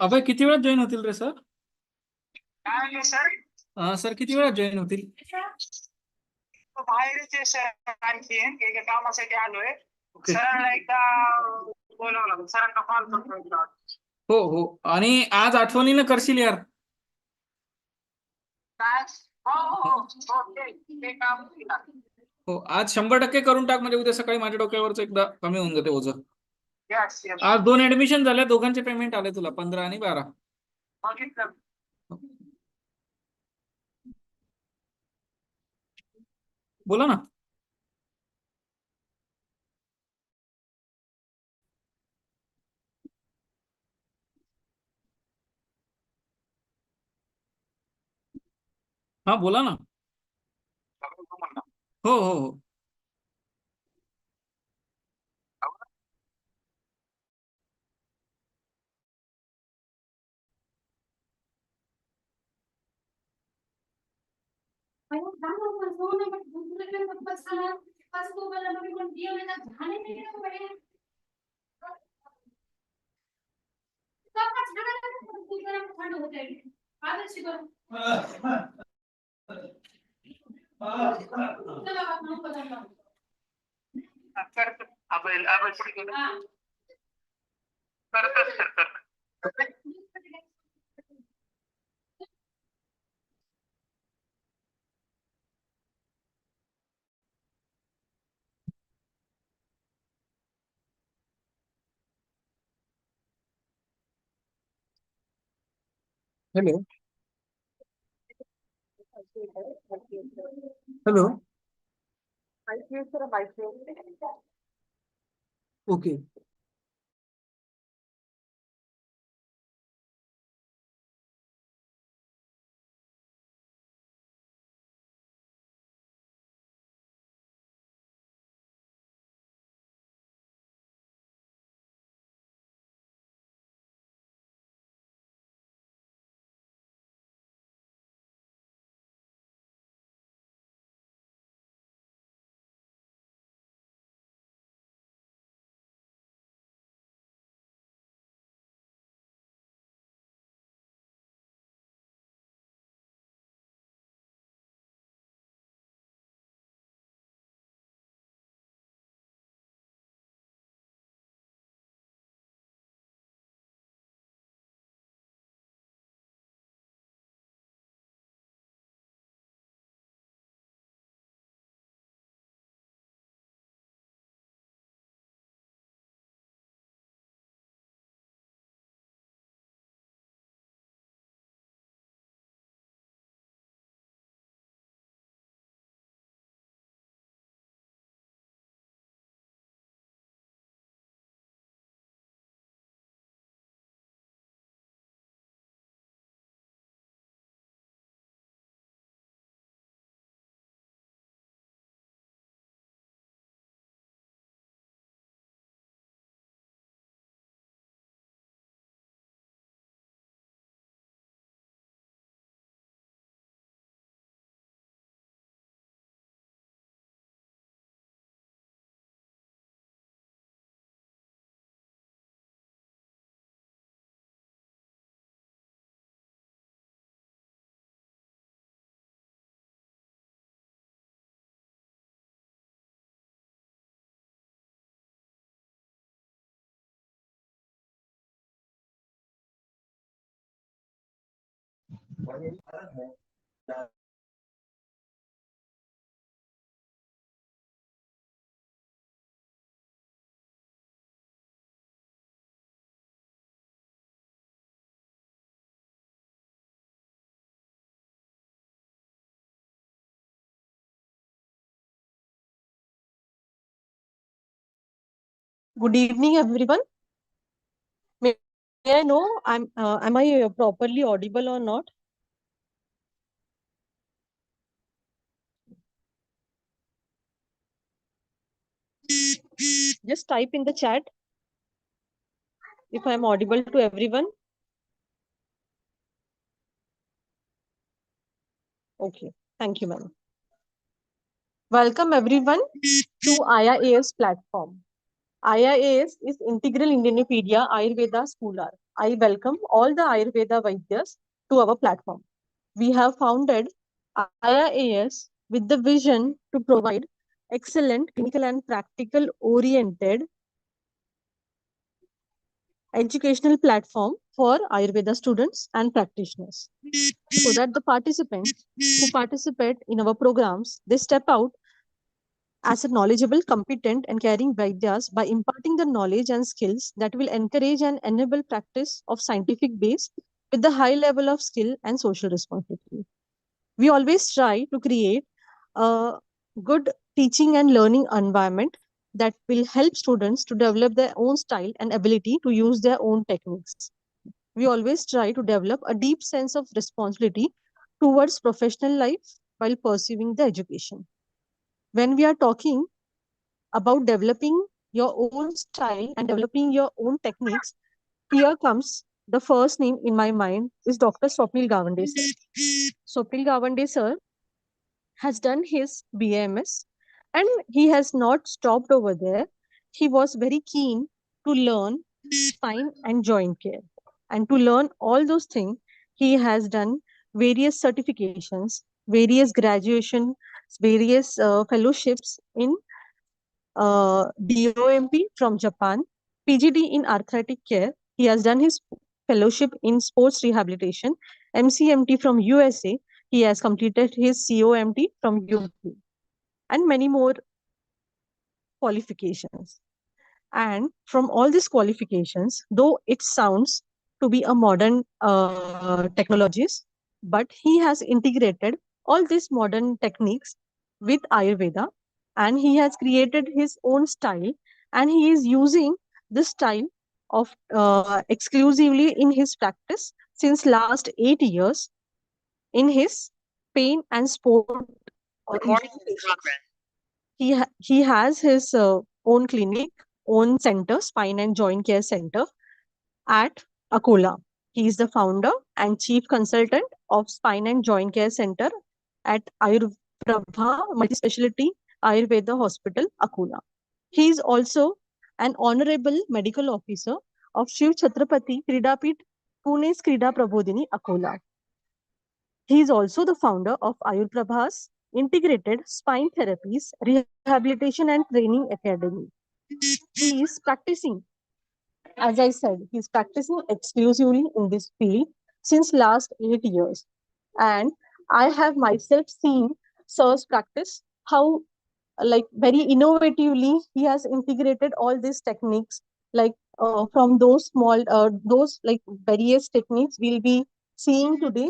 अभय किती वेळात जॉईन होतील रे सर? काय सर? सर किती वेळात जॉईन होतील? बाहेरचे सर आणखी एका कामासाठी आलोय. ओके. सरांना एकदा बोलावं लागेल. सरांना कॉल करतो एकदा. हो हो, आणि आज आठवणीनं करशील यार. काय? हो हो हो, ते काम केलं. हो, आज 100% करून टाक, म्हणजे उद्या सकाळी माझ्या डोक्यावरच एकदा कमी होऊन जाते ओझं. Yes yes. आज 2 ऍडमिशन झाल्या, दोघांचे पेमेंट आले तुला 15 आणि 12. बघितलं. बोला ना. हा बोला ना. हो हो हो. Hello hello. Okay. Good evening, everyone. May I know am I properly audible or not? Just type in the chat if I am audible to everyone. Okay, thank you, ma'am. Welcome everyone to IIAS platform. IIAS is Integral Indianopedia Ayurveda Scholar. I welcome all the Ayurveda Vaidyas to our platform. We have founded IIAS with the vision to provide excellent clinical and practical oriented educational platform for Ayurveda students and practitioners, so that the participants who participate in our programs, they step out as a knowledgeable, competent, and caring Vaidyas by imparting the knowledge and skills that will encourage and enable practice of scientific base with the high level of skill and social responsibility. We always try to create a good teaching and learning environment that will help students to develop their own style and ability to use their own techniques. We always try to develop a deep sense of responsibility towards professional life while pursuing the education. When we are talking about developing your own style and developing your own techniques, here comes the first name in my mind is Dr. Swapnil Gawande sir. Swapnil Gawande sir has done his BAMS and he has not stopped over there. He was very keen to learn spine and joint care. And to learn all those things, he has done various certifications, various graduation, various fellowships in DOMP from Japan, PGD in arthritic care. He has done his fellowship in sports rehabilitation, MCMT from USA. He has completed his COMT from UK, and many more qualifications. And from all these qualifications, though it sounds to be a modern technologies, but he has integrated all these modern techniques with Ayurveda, and he has created his own style, and he is using this style of exclusively in his practice since last 8 years in his pain and sport. Recording in progress. He has his own clinic, own center, spine and joint care center at Akola. He is the founder and chief consultant of Spine and Joint Care Center at Ayurprabha Multispecialty Ayurveda Hospital, Akola. He is also an honorable medical officer of Shiv Chhatrapati Kridapit Pune's Krida Prabodhini, Akola. He is also the founder of Ayurprabha's Integrated Spine Therapies Rehabilitation and Training Academy. He is practicing, as I said, he's practicing exclusively in this field since last 8 years. And I have myself seen Sir's practice, how like very innovatively he has integrated all these techniques, like from those small, those like various techniques we'll be seeing today,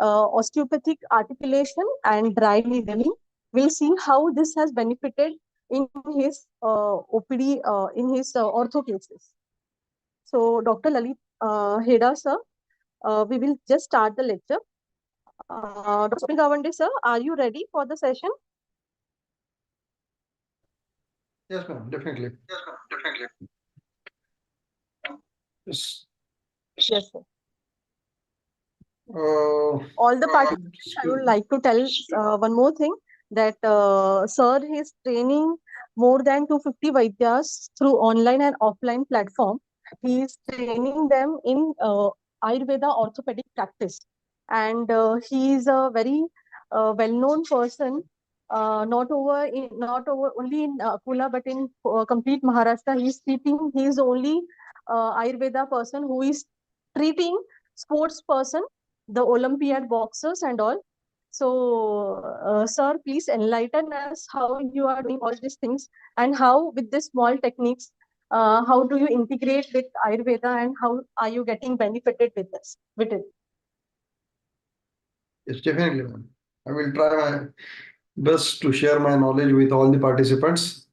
osteopathic articulation and dry needling. We'll see how this has benefited in his OPD, in his ortho cases. So, Dr. Lalit Heda, sir, we will just start the lecture. Dr. Gawande, sir, are you ready for the session? Yes, ma'am, definitely. Yes, ma'am, definitely. Yes. Yes, sir. Uh, All the participants, I would like to tell one more thing, that sir is training more than 250 Vaidyas through online and offline platform. He is training them in Ayurveda orthopedic practice. And he is a very well-known person, not over only in Akula, but in complete Maharashtra. He is treating, he is the only Ayurveda person who is treating sports person the Olympiad boxers and all. So, sir, please enlighten us how you are doing all these things and how with these small techniques, how do you integrate with Ayurveda and how are you getting benefited with this, with it? Yes, definitely, ma'am. I will try my best to share my knowledge with all the participants.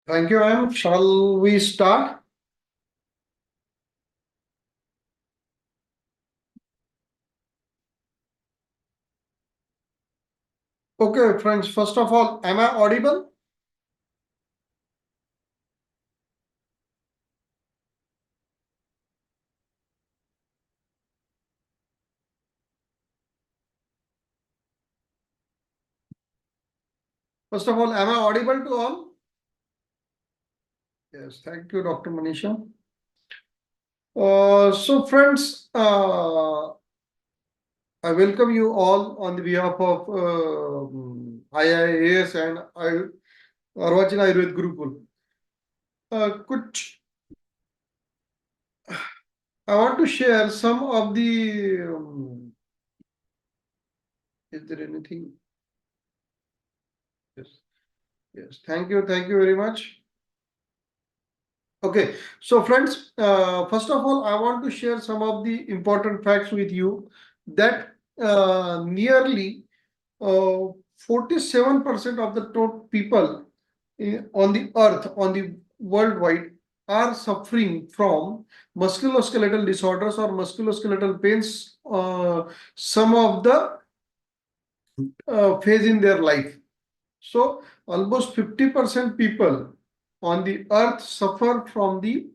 Thank you, ma'am. Shall we start? Okay, friends, first of all, am I audible? First of all, am I audible to all? Yes, thank you, Dr. Manisha. So, friends, I welcome you all on the behalf of IIAS and Arvachan Ayurved Gurukul. I want to share some of the. Is there anything? Yes. Yes. Thank you. Thank you very much. Okay. So, friends, first of all, I want to share some of the important facts with you that nearly 47% of the total people on the earth, on the worldwide, are suffering from musculoskeletal disorders or musculoskeletal pains, some of the phase in their life. So almost 50% people on the earth suffer from the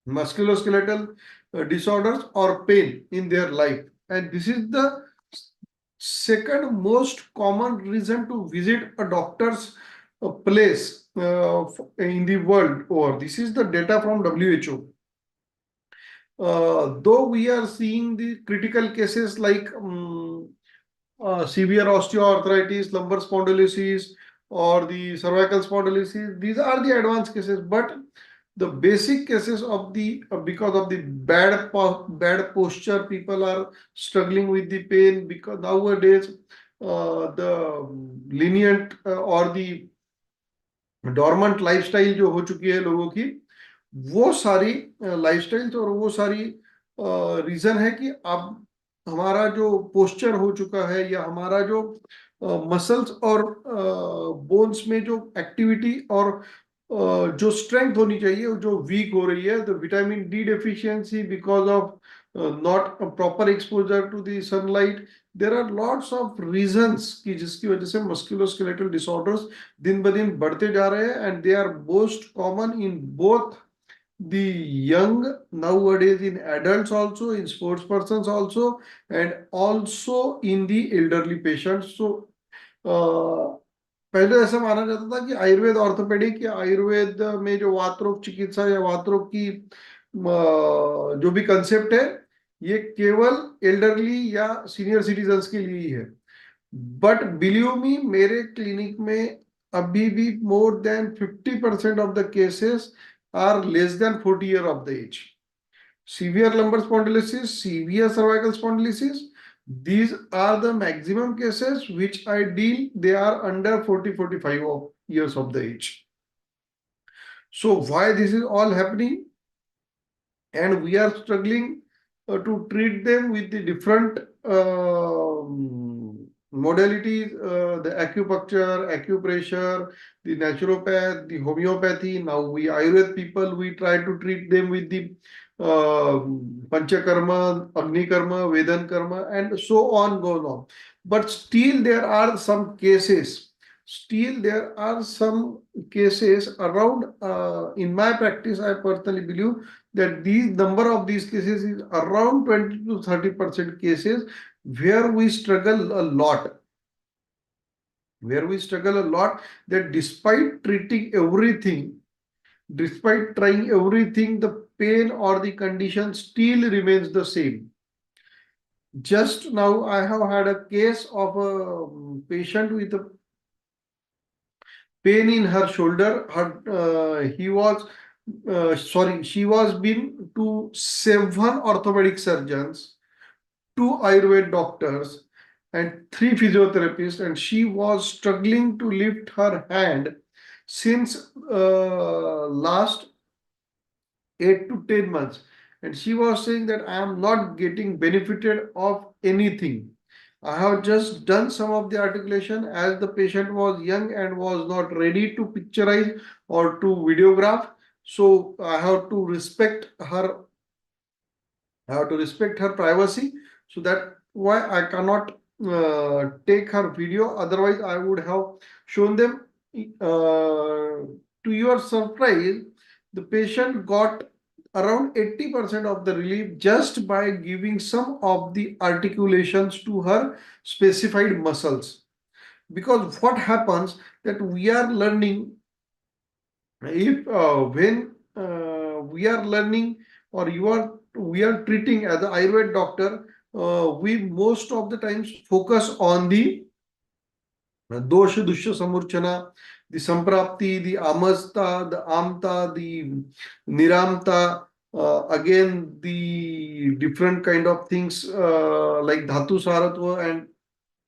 musculoskeletal disorders or pain in their life, and this is the second most common reason to visit a doctor's place in the world over. This is the data from WHO. Though we are seeing the critical cases like severe osteoarthritis, lumbar spondylosis, or the cervical spondylosis, these are the advanced cases, but the basic cases of the because of the bad posture, people are struggling with the pain because nowadays the lenient or the dormant lifestyle जो हो चुकी है लोगों की, वो सारी lifestyle और वो सारी रीजन है कि अब हमारा जो पोस्चर हो चुका है या हमारा जो मसल्स और बोन्स में जो एक्टिविटी और जो स्ट्रेंथ होनी चाहिए जो वीक हो रही है, तो vitamin D deficiency because of not proper exposure to the sunlight, there are lots of reasons की जिसकी वजह से मस्कुलोस्केलेटल डिसऑर्डर्स दिन ब दिन बढ़ते जा रहे हैं, and they are most common in both the young nowadays, in adults also, in sports persons also, and also in the elderly patients. So पहले ऐसा माना जाता था कि आयुर्वेद ऑर्थोपेडिक या आयुर्वेद में जो वातरोग चिकित्सा या वातरोग की जो भी कंसेप्ट है, ये केवल एल्डरली या सीनियर सिटीजन्स के लिए ही है. बट बिलीव मी, मेरे क्लिनिक में अभी भी more than 50% of the cases are less than 40 years of the age. Severe lumbar spondylosis, severe cervical spondylosis, these are the maximum cases which I deal. They are under 40-45 years of the age. So why this is all happening? And we are struggling to treat them with the different modalities, the acupuncture, acupressure, the naturopath, the homeopathy. Now we Ayurved people, we try to treat them with the Panchakarma, Agni Karma, Vedan Karma, and so on goes on. But still there are some cases. Around, in my practice, I personally believe that these number of these cases is around 20 to 30% cases where we struggle a lot. That despite treating everything, despite trying everything, the pain or the condition still remains the same. Just now, I have had a case of a patient with a pain in her shoulder. She was been to 7 orthopedic surgeons, 2 Ayurved doctors, and 3 physiotherapists, and she was struggling to lift her hand since last 8 to 10 months. And she was saying that I am not getting benefited of anything. I have just done some of the articulation as the patient was young and was not ready to picturize or to videograph. So I have to respect her. Privacy. So that why I cannot take her video. Otherwise, I would have shown them. To your surprise, the patient got around 80% of the relief just by giving some of the articulations to her specified muscles. Because what happens that we are learning, if when we are learning or we are treating as an Ayurved doctor, we most of the times focus on the dosha dusha samurchana, the samprapti, the amasta, the amta, the niramta, again the different kind of things like dhatu saratva and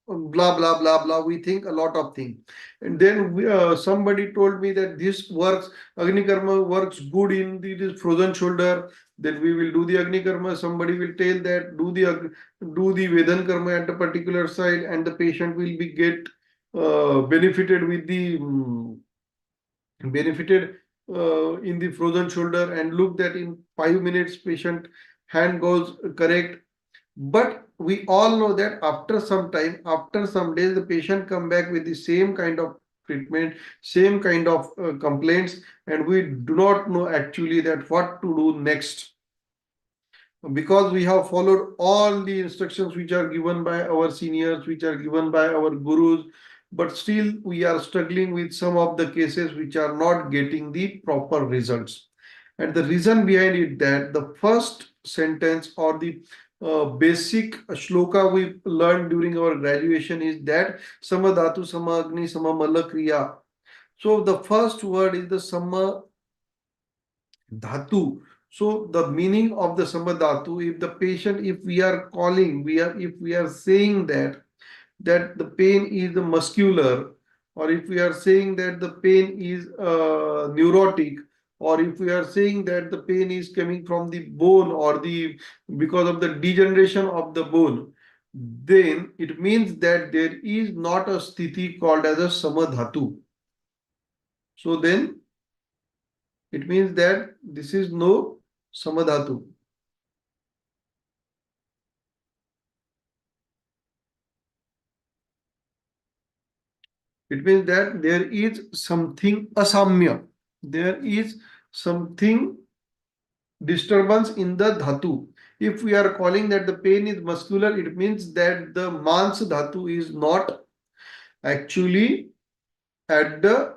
blah blah blah blah. We think a lot of things, and then somebody told me that this works, Agni Karma works good in this frozen shoulder. Then we will do the Agni Karma. Somebody will tell that do the Vedan Karma at a particular side, and the patient will be get benefited with the in the frozen shoulder, and look that in 5 minutes patient hand goes correct. But we all know that after some time, after some days, the patient come back with the same kind of treatment, same kind of complaints, and we do not know actually that what to do next, because we have followed all the instructions which are given by our seniors, which are given by our gurus, but still we are struggling with some of the cases which are not getting the proper results. And the reason behind it that the first sentence or the basic shloka we learned during our graduation is that Sama Dhatu, Sama Agni, Sama Mala Kriya. So the first word is the Sama Dhatu. So the meaning of the Sama Dhatu, if the patient, if we are calling, if we are saying that the pain is the muscular, or if we are saying that the pain is neurotic, or if we are saying that the pain is coming from the bone or because of the degeneration of the bone, then it means that there is not a sthiti called as a samadhatu. So then it means that this is no samadhatu. It means that there is something asamya. There is something disturbance in the dhatu. If we are calling that the pain is muscular, it means that the mans dhatu is not actually at the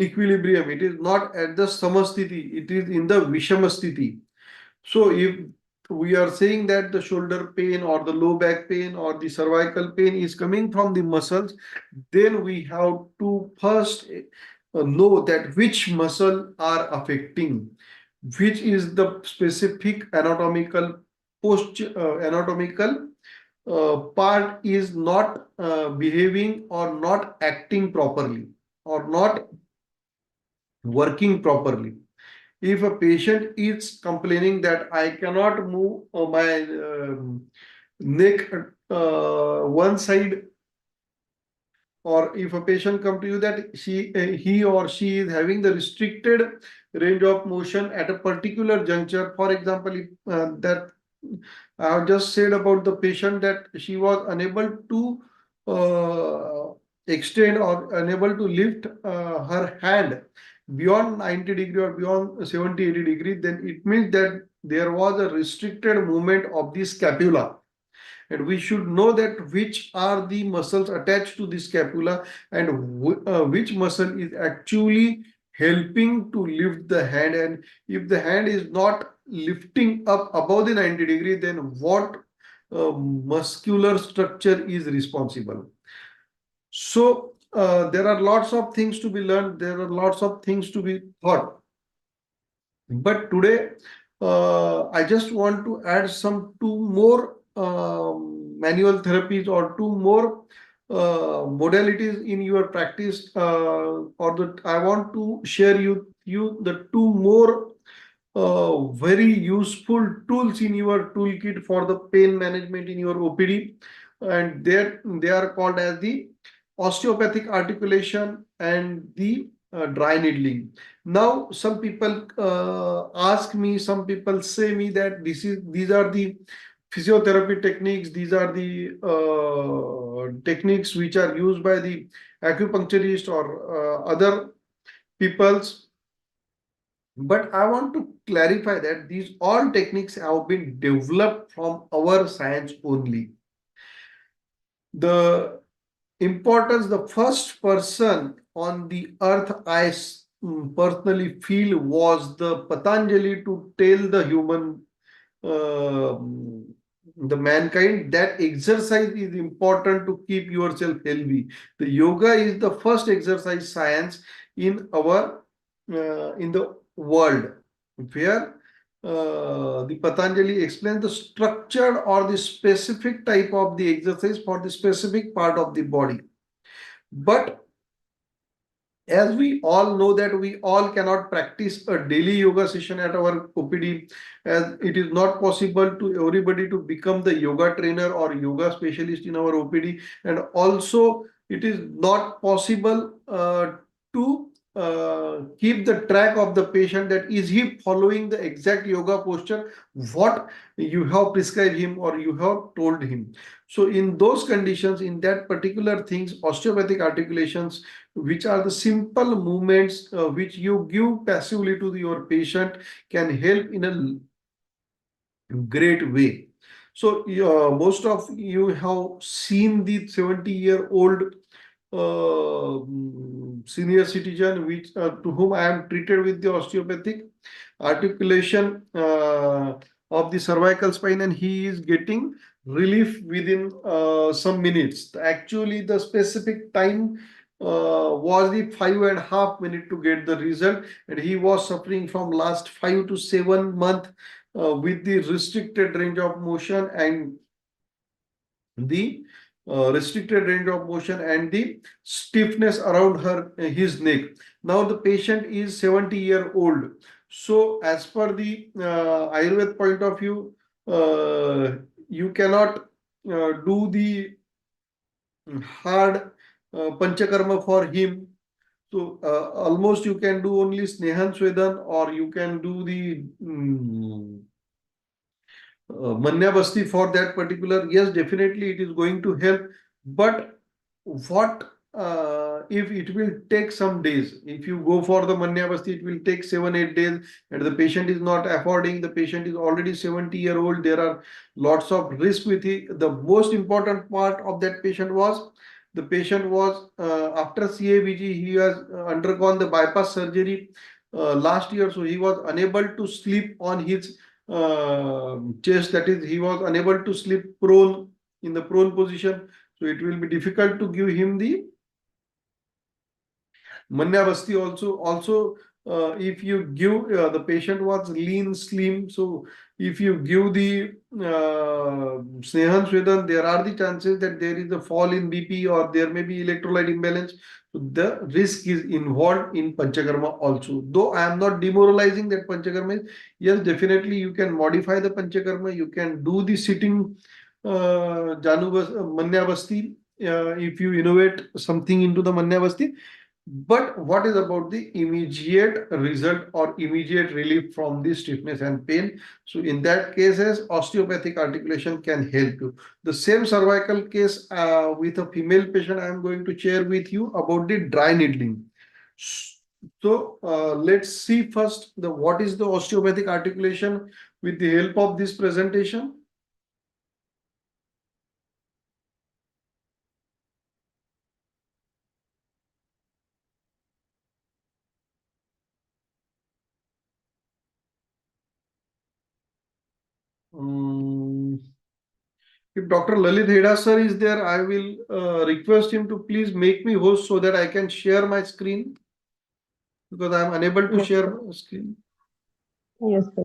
equilibrium. It is not at the samasthiti. It is in the vishamasthiti. So if we are saying that the shoulder pain or the low back pain or the cervical pain is coming from the muscles, then we have to first know that which muscle are affecting, which is the specific anatomical anatomical part is not behaving or not acting properly or not working properly. If a patient is complaining that I cannot move my neck one side, or if a patient come to you that he or she is having the restricted range of motion at a particular juncture, for example, if that I have just said about the patient that she was unable to extend or unable to lift her hand beyond 90 degree or beyond 70-80 degree, then it means that there was a restricted movement of the scapula. And we should know that which are the muscles attached to the scapula and which muscle is actually helping to lift the hand. And if the hand is not lifting up above the 90 degree, then what muscular structure is responsible? So there are lots of things to be learned. There are lots of things to be thought. But today, I just want to add some two more manual therapies or two more modalities in your practice, I want to share you the two more very useful tools in your toolkit for the pain management in your OPD, and they are called as the osteopathic articulation and the dry needling. Now, some people ask me, some people say me that these are the physiotherapy techniques, these are the techniques which are used by the acupuncturist or other peoples. But I want to clarify that these all techniques have been developed from our science only. The importance, the first person on the earth I personally feel was the Patanjali to tell the human, the mankind, that exercise is important to keep yourself healthy. The yoga is the first exercise science in our in the world, where the Patanjali explains the structure or the specific type of the exercise for the specific part of the body. But as we all know that we all cannot practice a daily yoga session at our OPD, as it is not possible to everybody to become the yoga trainer or yoga specialist in our OPD, and also it is not possible to keep the track of the patient, that is he following the exact yoga posture what you have prescribed him or you have told him. So in those conditions, in that particular things, osteopathic articulations, which are the simple movements which you give passively to your patient, can help in a great way. So most of you have seen the 70-year-old senior citizen which to whom I am treated with the osteopathic articulation of the cervical spine, and he is getting relief within some minutes. Actually, the specific time was the 5.5 minutes to get the result, and he was suffering from last 5 to 7 months with the restricted range of motion and the restricted range of motion and the stiffness around his neck. Now the patient is 70-year-old. So as per the Ayurveda point of view, you cannot do the hard panchakarma for him. So almost you can do only Snehan Sweadan, or you can do the Manyabasti for that particular. Yes, definitely it is going to help. But what if it will take some days? If you go for the Manyabasti, it will take 7-8 days, and the patient is not affording. The patient is already 70-year-old. There are lots of risk with it. The most important part of that patient was the patient was after CABG, he has undergone the bypass surgery last year, so he was unable to sleep on his chest. That is, he was unable to sleep prone, in the prone position. So it will be difficult to give him the Manyabasti also. If you give, the patient was lean, slim. So if you give the Snehan Swedan, there are the chances that there is a fall in BP, or there may be electrolyte imbalance. So the risk is involved in Panchakarma also. Though I am not demoralizing that Panchakarma. Yes, definitely you can modify the Panchakarma. You can do the sitting Manyabasti if you innovate something into the Manyabasti. But what is about the immediate result or immediate relief from the stiffness and pain? So in that cases, osteopathic articulation can help you. The same cervical case with a female patient, I am going to share with you about the dry needling. So let's see first what is the osteopathic articulation with the help of this presentation. If Dr. Lalit Heda sir is there, I will request him to please make me host so that I can share my screen, because I am unable to Yes, share sir. my screen. Yes, sir.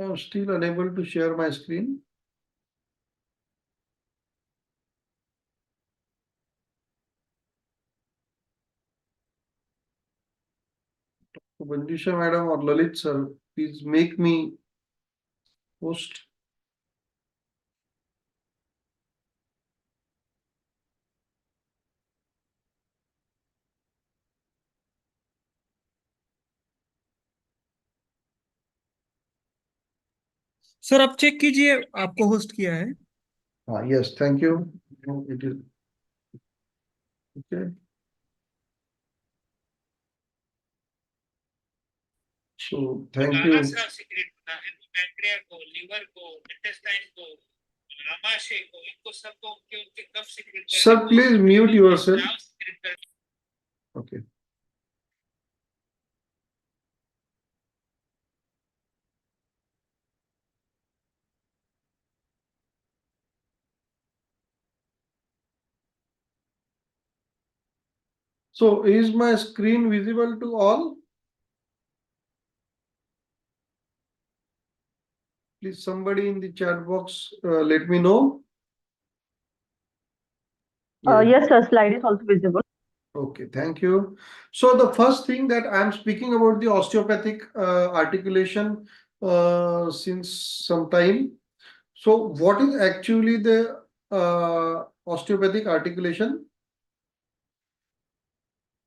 I am still unable to share my screen. Bandisha madam or Lalit sir, please make me host. Sir आप check कीजिए आपको host किया है. Yes, thank you. It is okay. So thank you. Pancreas को, liver को, intestine को, आमाशय को, इनको सबको उनके कब सीक्रेट करें? Sir, please mute yourself. Okay. So is my screen visible to all? Please, somebody in the chat box, let me know. Yes, sir. Slide is also visible. Okay, thank you. So the first thing that I'm speaking about the osteopathic articulation since some time. So what is actually the osteopathic articulation?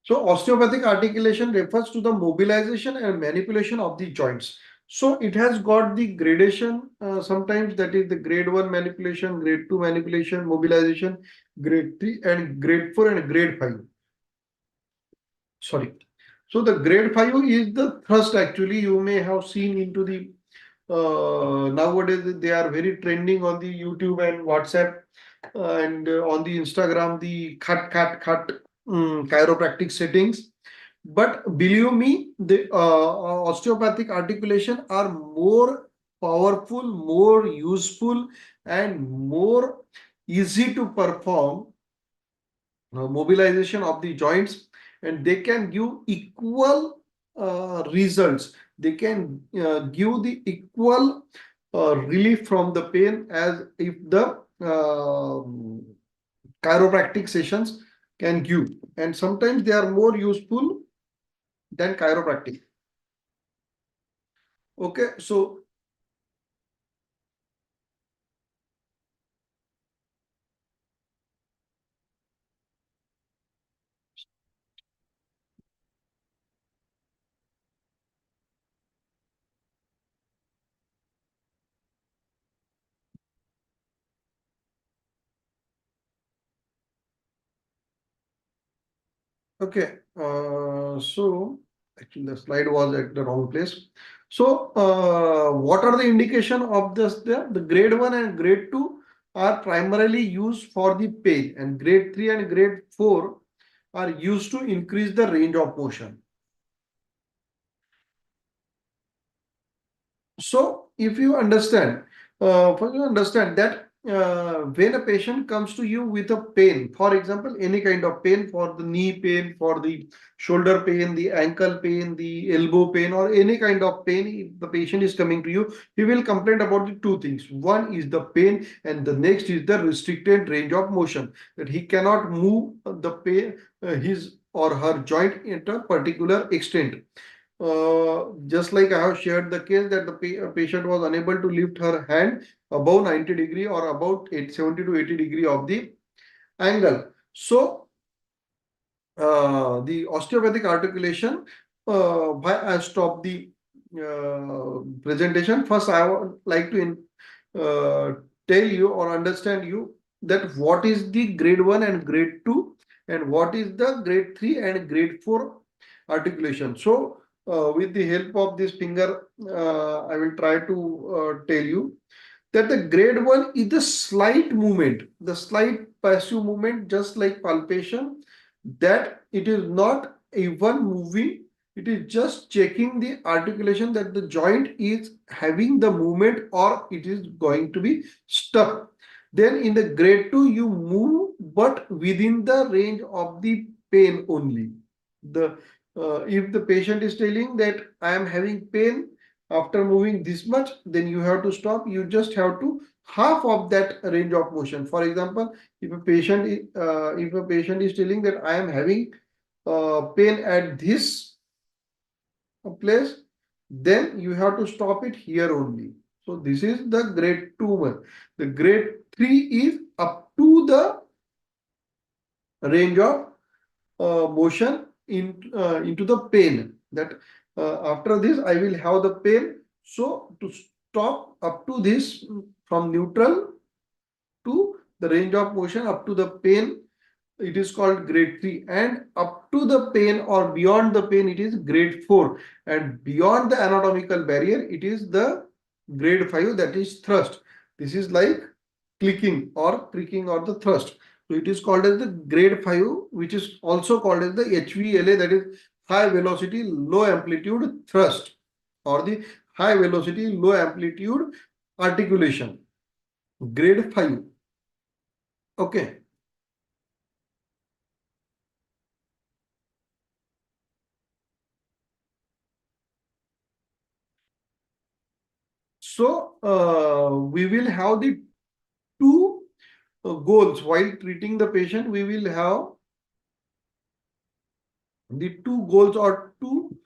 So osteopathic articulation refers to the mobilization and manipulation of the joints. So it has got the gradation, sometimes that is the grade 1 manipulation, grade 2 manipulation, mobilization, grade 3 and grade 4 and grade 5. Sorry. So the grade 5 is the thrust. Actually, you may have seen into the nowadays they are very trending on the YouTube and WhatsApp and on the Instagram, the cut chiropractic settings. But believe me, the osteopathic articulation are more powerful, more useful, and more easy to perform mobilization of the joints, and they can give equal results. They can give the equal relief from the pain as if the chiropractic sessions can give, and sometimes they are more useful than chiropractic. Okay, so okay, so actually the slide was at the wrong place. So, what are the indication of this? The grade 1 and grade 2 are primarily used for the pain, and grade 3 and grade 4 are used to increase the range of motion. So, if you understand, first you understand that when a patient comes to you with a pain, for example, any kind of pain, for the knee pain, for the shoulder pain, the ankle pain, the elbow pain, or any kind of pain, if the patient is coming to you, he will complain about the two things. One is the pain, and the next is the restricted range of motion, that he cannot move the pain, his or her joint at a particular extent. Just like I have shared the case that the patient was unable to lift her hand above 90 degree or about 70 to 80 degree of the angle. So the osteopathic articulation, why I stop the presentation. First, I would like to tell you or understand you that what is the grade 1 and grade 2 and what is the grade 3 and grade 4 articulation. So with the help of this finger, I will try to tell you that the grade 1 is the slight movement, the slight passive movement, just like palpation, that it is not even moving, it is just checking the articulation that the joint is having the movement or it is going to be stuck. Then in the grade 2, you move, but within the range of the pain only. The if the patient is telling that I am having pain after moving this much, then you have to stop. You just have to half of that range of motion. For example, if a patient is telling that I am having pain at this place, then you have to stop it here only. So this is the grade 2 one. The grade 3 is up to the range of motion into the pain, that after this I will have the pain. So to stop up to this, from neutral to the range of motion up to the pain, it is called grade 3, and up to the pain or beyond the pain it is grade 4, and beyond the anatomical barrier it is the grade 5, that is thrust. This is like clicking or pricking or the thrust. So it is called as the grade 5, which is also called as the HVLA, that is high velocity low amplitude thrust, or the high velocity low amplitude articulation, grade 5. Okay. So we will have the two goals while treating the patient. We will have the two goals or two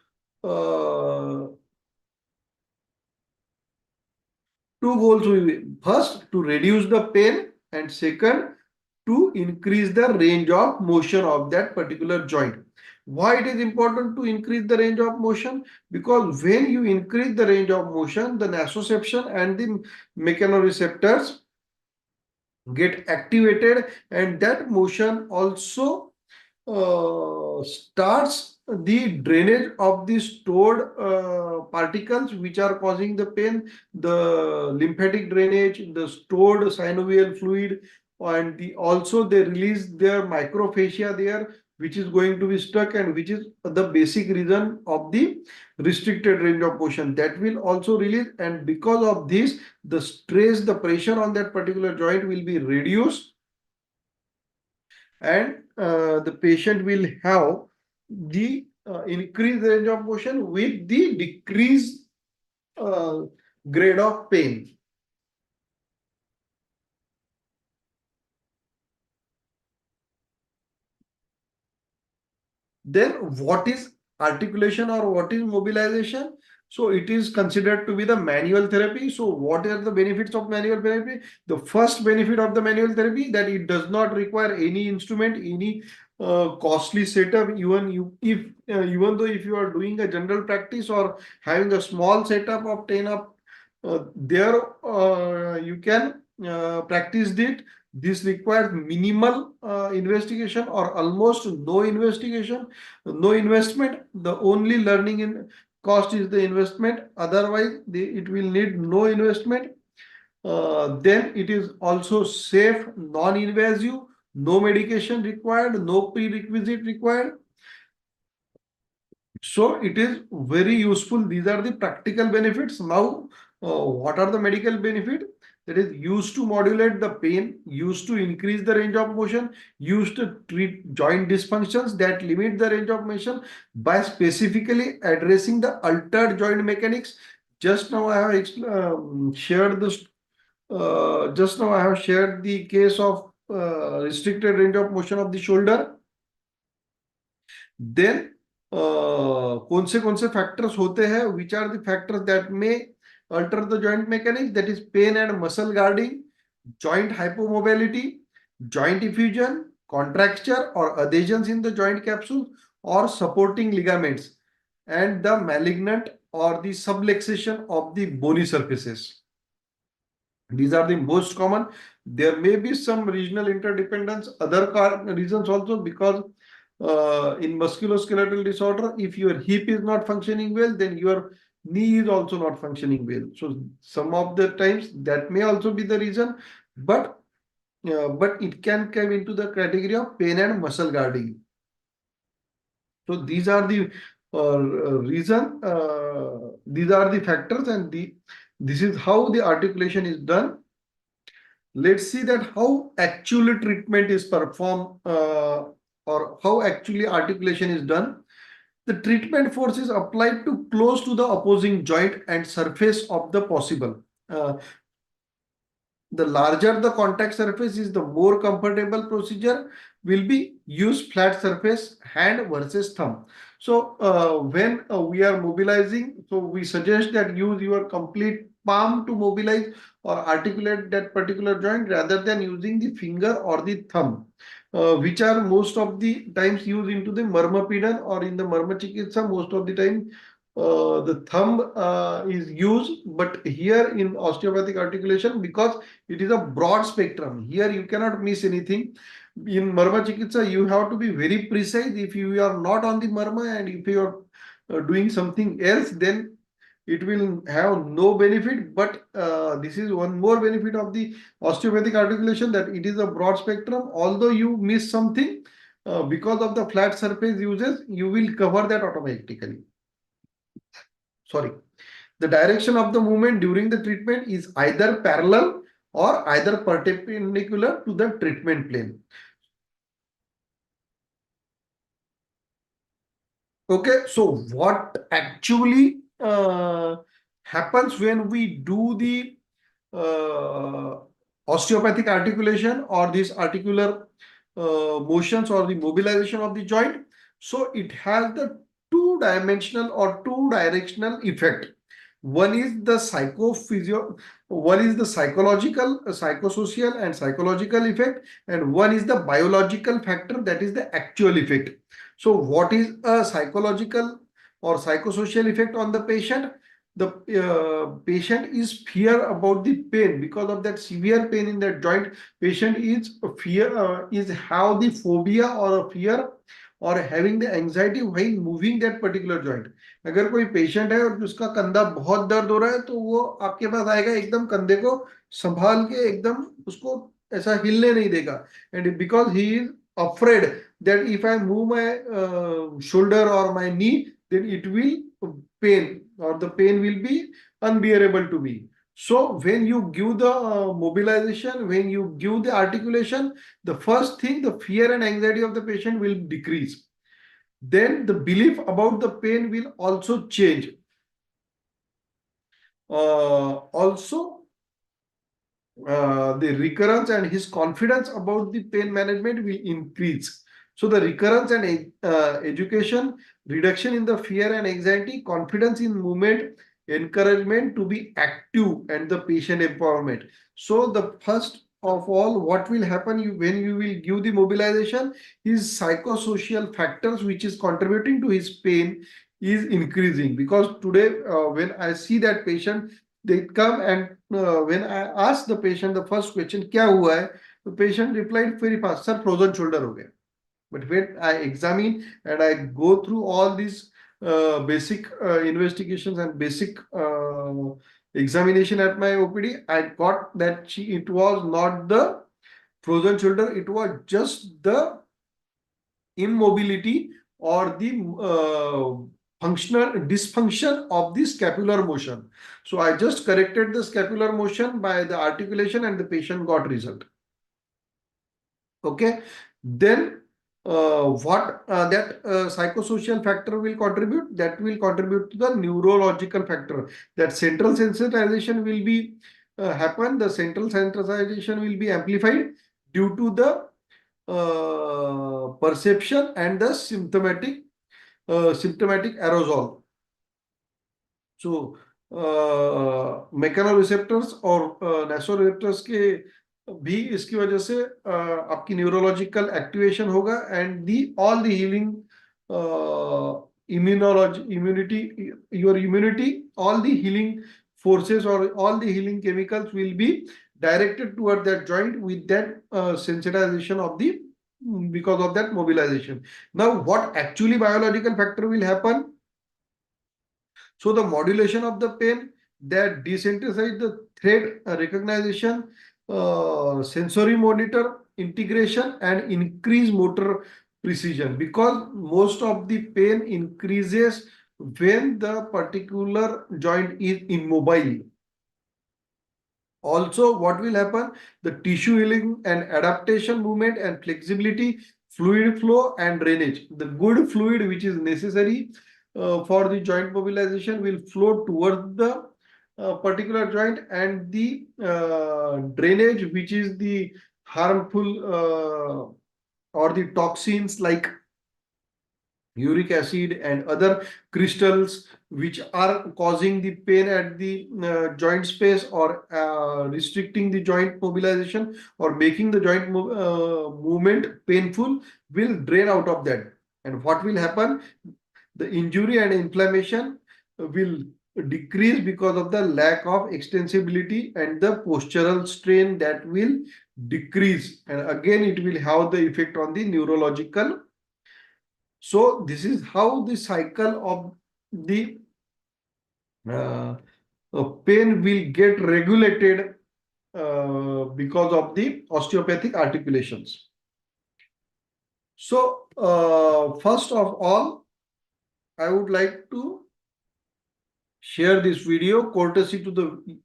goals. We will, first, to reduce the pain, and second, to increase the range of motion of that particular joint. Why it is important to increase the range of motion? Because when you increase the range of motion, the nociception and the mechanoreceptors get activated, and that motion also starts the drainage of the stored particles which are causing the pain, the lymphatic drainage, the stored synovial fluid, and also they release their microphagia there. which is going to be stuck and which is the basic reason of the restricted range of motion, that will also release, and because of this the stress, the pressure on that particular joint will be reduced, and the patient will have the increased range of motion with the decreased grade of pain. Then what is articulation or what is mobilization? So it is considered to be the manual therapy. So what are the benefits of manual therapy? The first benefit of the manual therapy, that it does not require any instrument, any costly setup. Even though if you are doing a general practice or having a small setup of 10 up, there you can practice it. This requires minimal investigation or almost no investigation, no investment. The only learning in cost is the investment. Otherwise, it will need no investment. Then it is also safe, non-invasive, no medication required, no prerequisite required. So it is very useful. These are the practical benefits. Now, what are the medical benefits? That is used to modulate the pain, used to increase the range of motion, used to treat joint dysfunctions that limit the range of motion by specifically addressing the altered joint mechanics. Just now I have shared this. Just now I have shared the case of restricted range of motion of the shoulder. Then कौन से factors होते हैं, which are the factors that may alter the joint mechanics? That is pain and muscle guarding, joint hypomobility, joint effusion, contracture or adhesions in the joint capsule or supporting ligaments, and the malignant or the subluxation of the bony surfaces. These are the most common. There may be some regional interdependence, other reasons also, because in musculoskeletal disorder, if your hip is not functioning well, then your knee is also not functioning well. So some of the times that may also be the reason, but it can come into the category of pain and muscle guarding. So these are the reason. These are the factors, and this is how the articulation is done. Let's see that how actually treatment is performed, or how actually articulation is done. The treatment force is applied to close to the opposing joint and surface of the possible. The larger the contact surface is, the more comfortable procedure will be use flat surface, hand versus thumb. So when we are mobilizing, so we suggest that use your complete palm to mobilize or articulate that particular joint rather than using the finger or the thumb, which are most of the times used into the Marma Pidan or in the Marma Chikitsa. Most of the time the thumb is used, but here in osteopathic articulation, because it is a broad spectrum, here you cannot miss anything. In Marma Chikitsa, you have to be very precise. If you are not on the Marma and if you are doing something else, then it will have no benefit. But this is one more benefit of the osteopathic articulation, that it is a broad spectrum. Although you miss something, because of the flat surface uses, you will cover that automatically. Sorry. The direction of the movement during the treatment is either parallel or either perpendicular to the treatment plane. Okay, so what actually happens when we do the osteopathic articulation or these articular motions or the mobilization of the joint? So it has the two-dimensional or two-directional effect. One is the psychological, psychosocial and psychological effect, and one is the biological factor, that is the actual effect. So what is a psychological or psychosocial effect on the patient? The patient is fear about the pain because of that severe pain in that joint. Patient is have the phobia or a fear or having the anxiety while moving that particular joint. अगर कोई patient है और उसका कंधा बहुत दर्द हो रहा है, तो वो आपके पास आएगा, एकदम कंधे को संभाल के एकदम उसको ऐसा हिलने नहीं देगा, and because he is afraid that if I move my shoulder or my knee, then it will pain, or the pain will be unbearable to me. So when you give the mobilization, when you give the articulation, the first thing, the fear and anxiety of the patient will decrease. Then the belief about the pain will also change. Also, the recurrence and his confidence about the pain management will increase. So the recurrence and education, reduction in the fear and anxiety, confidence in movement, encouragement to be active, and the patient empowerment. So the first of all, what will happen when you will give the mobilization, his psychosocial factors which is contributing to his pain is increasing. Because today when I see that patient, they come and when I ask the patient the first question, क्या हुआ है? The patient replied very fast, sir, frozen shoulder हो गया. But when I examine and I go through all these basic investigations and basic examination at my OPD, I got that it was not the frozen shoulder, it was just the immobility or the functional dysfunction of the scapular motion. So I just corrected the scapular motion by the articulation and the patient got result. Okay. Then what that psychosocial factor will contribute? That will contribute to the neurological factor. That central sensitization will be happen. The central sensitization will be amplified due to the perception and the symptomatic arousal. So मेकेनोरिसेप्टर्स और नेसोरिसेप्टर्स के भी इसकी वजह से आपकी neurological activation होगा, and the all the healing immunity, your immunity, all the healing forces or all the healing chemicals will be directed toward that joint with that sensitization of the because of that mobilization. Now, what actually biological factor will happen? So the modulation of the pain, that desensitize the thread recognition, sensory monitor integration, and increase motor precision, because most of the pain increases when the particular joint is immobile. Also, what will happen? The tissue healing and adaptation, movement and flexibility, fluid flow and drainage. The good fluid which is necessary for the joint mobilization will flow towards the particular joint, and the drainage, which is the harmful or the toxins like uric acid and other crystals which are causing the pain at the joint space, or restricting the joint mobilization or making the joint movement painful, will drain out of that. And what will happen? The injury and inflammation will decrease because of the lack of extensibility, and the postural strain that will decrease, and again it will have the effect on the neurological. So this is how the cycle of the pain will get regulated because of the osteopathic articulations. So first of all, I would like to share this video courtesy to the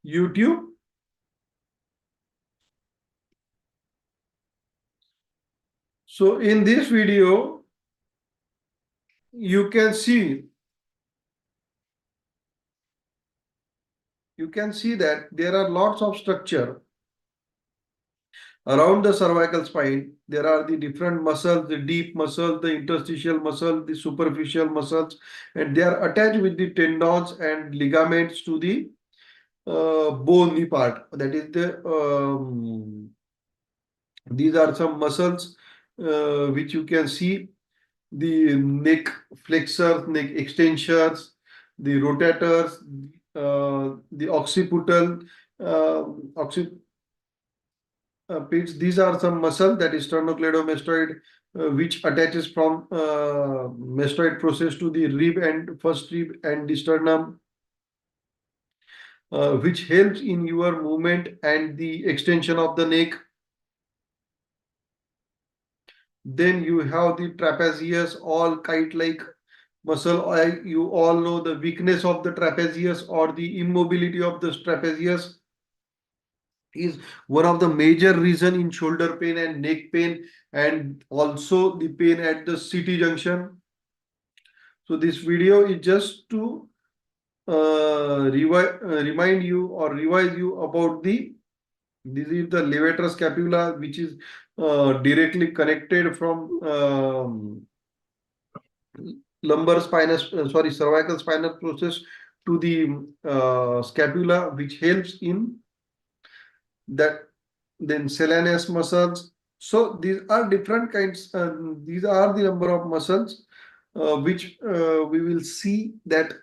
YouTube. So in this video, you can see that there are lots of structure around the cervical spine. There are the different muscles, the deep muscle, the interstitial muscle, the superficial muscles, and they are attached with the tendons and ligaments to the bony part. That is the these are some muscles which you can see: the neck flexors, neck extensions, the rotators, the occipital pits. These are some muscle, that is sternocleidomastoid, which attaches from mastoid process to the rib and first rib and the sternum, which helps in your movement and the extension of the neck. Then you have the trapezius, all kite-like muscle. You all know the weakness of the trapezius or the immobility of the trapezius is one of the major reason in shoulder pain and neck pain, and also the pain at the CT junction. So this video is just to remind you or revise you about this is the levator scapula, which is directly connected from lumbar spinous, cervical spinal process to the scapula, which helps in that. Then scalenus muscles. So these are different kinds. These are the number of muscles which we will see that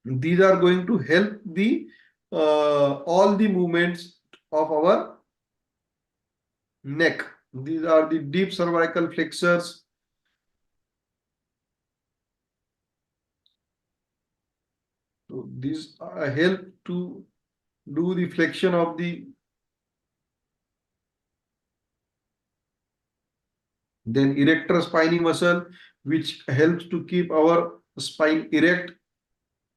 these are going to help the all the movements of our neck. These are the deep cervical flexors. So these help to do the flexion of the. Then erector spinae muscle, which helps to keep our spine erect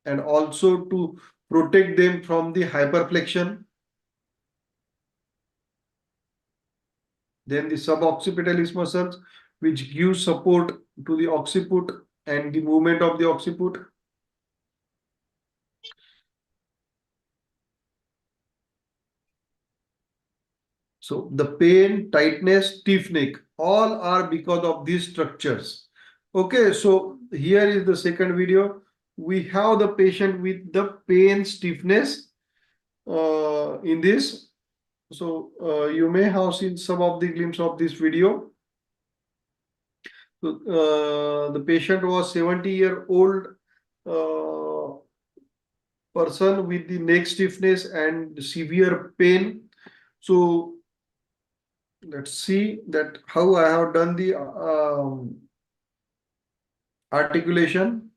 and also to protect them from the hyperflexion. Then the suboccipitalis muscles, which give support to the occiput and the movement of the occiput. So the pain, tightness, stiff neck, all are because of these structures. Okay, so here is the second video. We have the patient with the pain, stiffness in this. So you may have seen some of the glimpse of this video. So the patient was 70-year-old person with the neck stiffness and severe pain. So let's see that how I have done the articulation.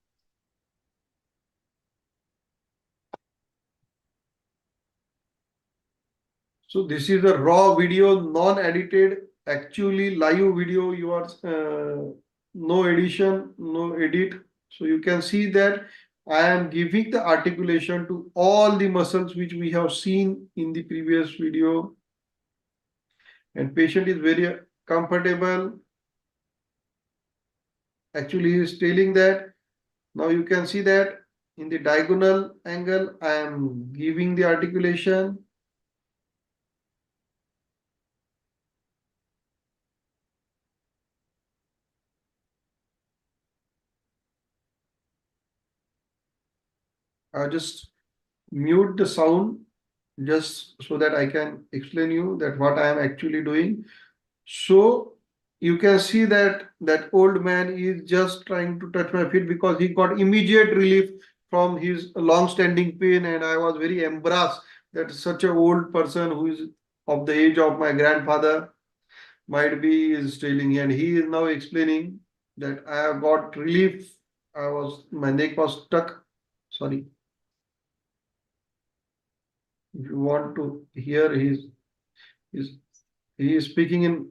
So this is a raw video, non-edited, actually live video. You are no edition, no edit. So you can see that I am giving the articulation to all the muscles which we have seen in the previous video. And patient is very comfortable. Actually, he is telling that. Now you can see that in the diagonal angle, I am giving the articulation. I just mute the sound just so that I can explain you that what I am actually doing. So you can see that that old man is just trying to touch my feet because he got immediate relief from his long-standing pain, and I was very embarrassed that such an old person who is of the age of my grandfather might be is telling, and he is now explaining that I have got relief. My neck was stuck. Sorry. If you want to hear he is speaking in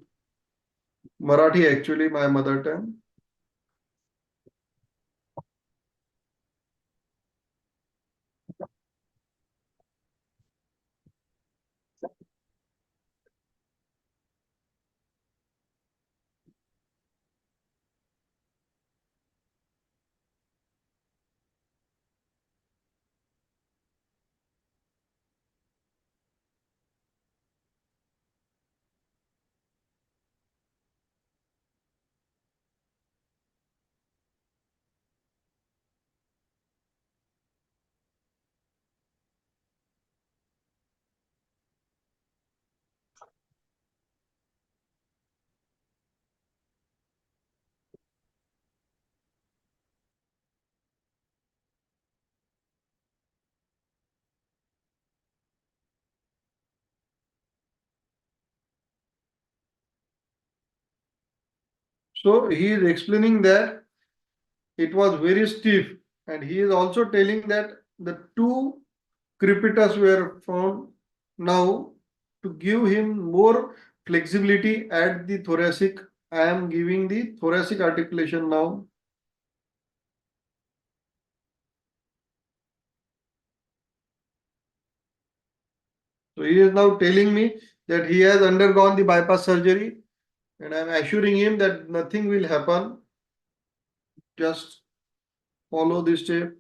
Marathi, actually my mother tongue. So he is explaining that it was very stiff, and he is also telling that the two crepitus were found now to give him more flexibility at the thoracic. I am giving the thoracic articulation now. So he is now telling me that he has undergone the bypass surgery, and I am assuring him that nothing will happen. Just follow this step.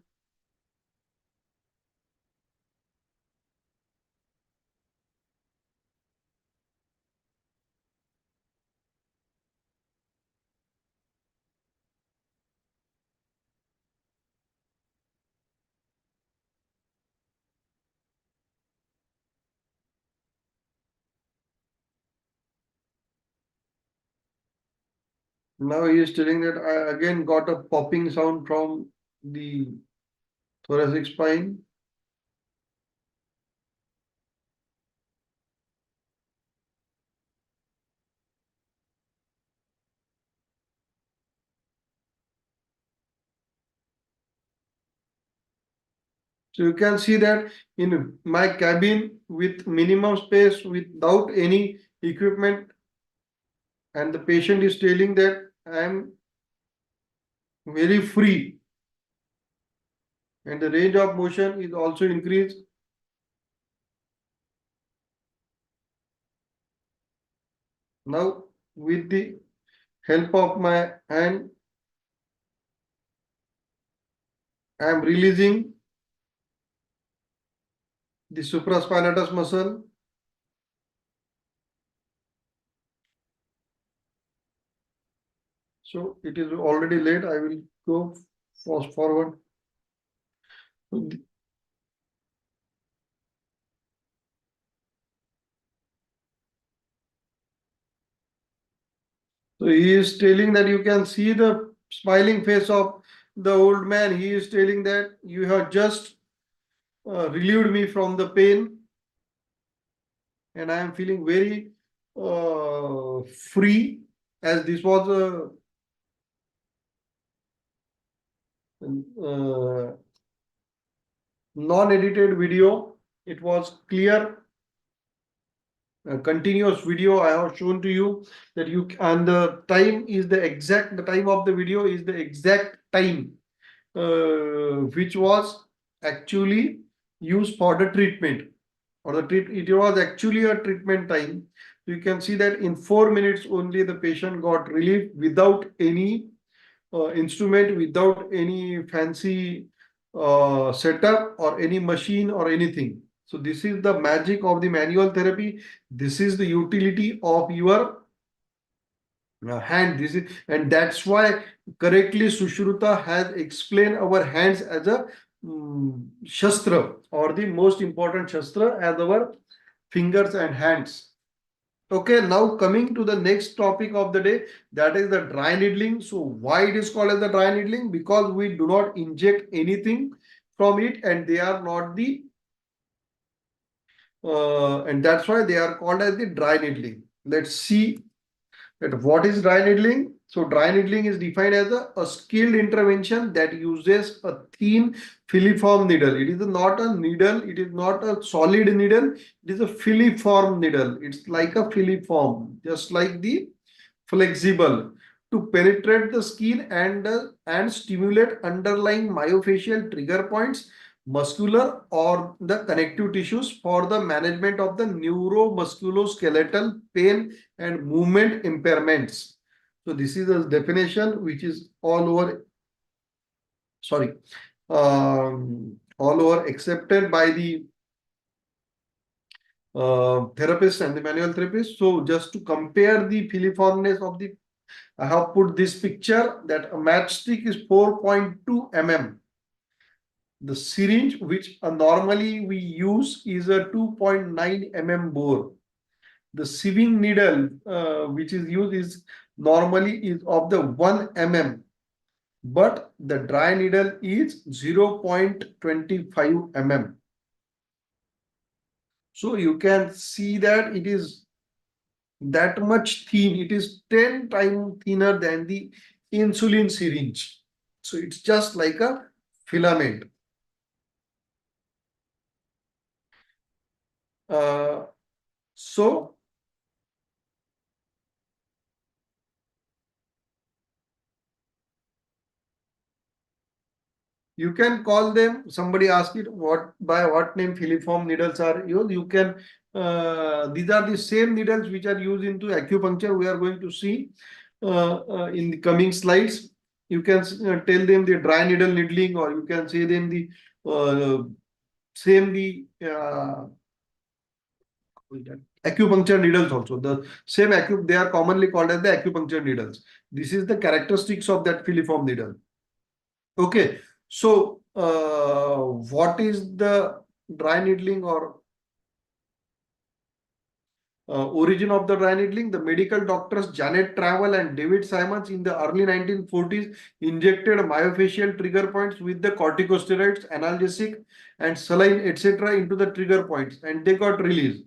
Now he is telling that I again got a popping sound from the thoracic spine. So you can see that in my cabin with minimum space, without any equipment, and the patient is telling that I am very free, and the range of motion is also increased. Now with the help of my hand, I am releasing the supraspinatus muscle. So it is already late. I will go fast forward. So he is telling that you can see the smiling face of the old man. He is telling that you have just relieved me from the pain, and I am feeling very free, as this was a non-edited video. It was clear, continuous video. I have shown to you that you, and the time is the exact, the time of the video is the exact time which was actually used for the treatment, or the it was actually a treatment time. You can see that in 4 minutes only the patient got relief without any instrument, without any fancy setup or any machine or anything. So this is the magic of the manual therapy. This is the utility of your hand. This is, and that's why correctly Sushruta has explained our hands as a shastra, or the most important shastra, as our fingers and hands. Okay, now coming to the next topic of the day, that is the dry needling. So why it is called as the dry needling? Because we do not inject anything from it, and they are not the and that's why they are called as the dry needling. Let's see that what is dry needling. So dry needling is defined as a skilled intervention that uses a thin filiform needle. It is not a needle, it is not a solid needle, it is a filiform needle. It's like a filiform, just like the flexible, to penetrate the skin and stimulate underlying myofascial trigger points, muscular or the connective tissues, for the management of the neuromusculoskeletal pain and movement impairments. So this is a definition which is all over, sorry, all over accepted by the therapist and the manual therapist. So just to compare the filiformness of the, I have put this picture that a matchstick is 4.2 mm. The syringe which normally we use is a 2.9 mm bore. The sieving needle which is used is normally is of the 1 mm, but the dry needle is 0.25 mm. So you can see that it is that much thin. It is 10 times thinner than the insulin syringe. So it's just like a filament. So You can call them, somebody asked it, by what name filiform needles are used. You can, these are the same needles which are used into acupuncture. We are going to see in the coming slides. You can tell them the dry needle needling, or you can say them the acupuncture needles also. The same they are commonly called as the acupuncture needles. This is the characteristics of that filiform needle. Okay, so what is the dry needling or origin of the dry needling? The medical doctors Janet Travel and David Simons in the early 1940s injected myofascial trigger points with the corticosteroids, analgesic, and saline, etc., into the trigger points, and they got released.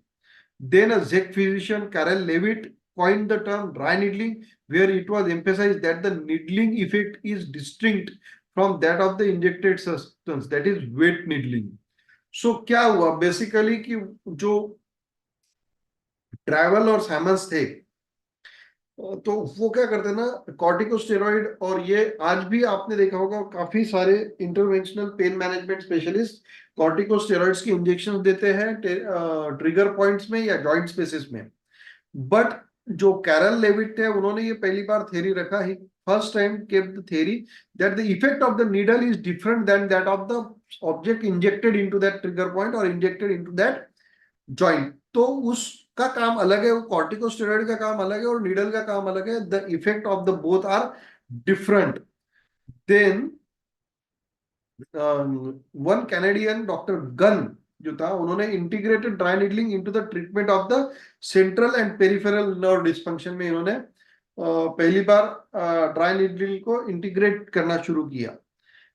Then a Czech physician, Karel Levitt, coined the term dry needling, where it was emphasized that the needling effect is distinct from that of the injected substance, that is wet needling. So क्या हुआ basically कि जो travel और Sammons थे, तो वो क्या करते हैं ना, कॉर्टिकोस्टेरॉइड, और ये आज भी आपने देखा होगा काफी सारे interventional pain management specialist corticosteroids की इंजेक्शन देते हैं ट्रिगर पॉइंट्स में या जॉइंट स्पेसेस में. बट जो कैरल लेविट थे, उन्होंने ये पहली बार थ्योरी रखा, he first time kept the theory that the effect of the needle is different than that of the object injected into that trigger point और इंजेक्टेड इनटू दैट जॉइंट. तो उसका काम अलग है, वो कॉर्टिकोस्टेरॉइड का काम अलग है और नीडल का काम अलग है. The effect of the both are different. Then one Canadian doctor Gunn जो था, उन्होंने integrated dry needling into the treatment of the central and peripheral nerve dysfunction में इन्होंने पहली बार ड्राई नीडलिंग को इंटीग्रेट करना शुरू किया.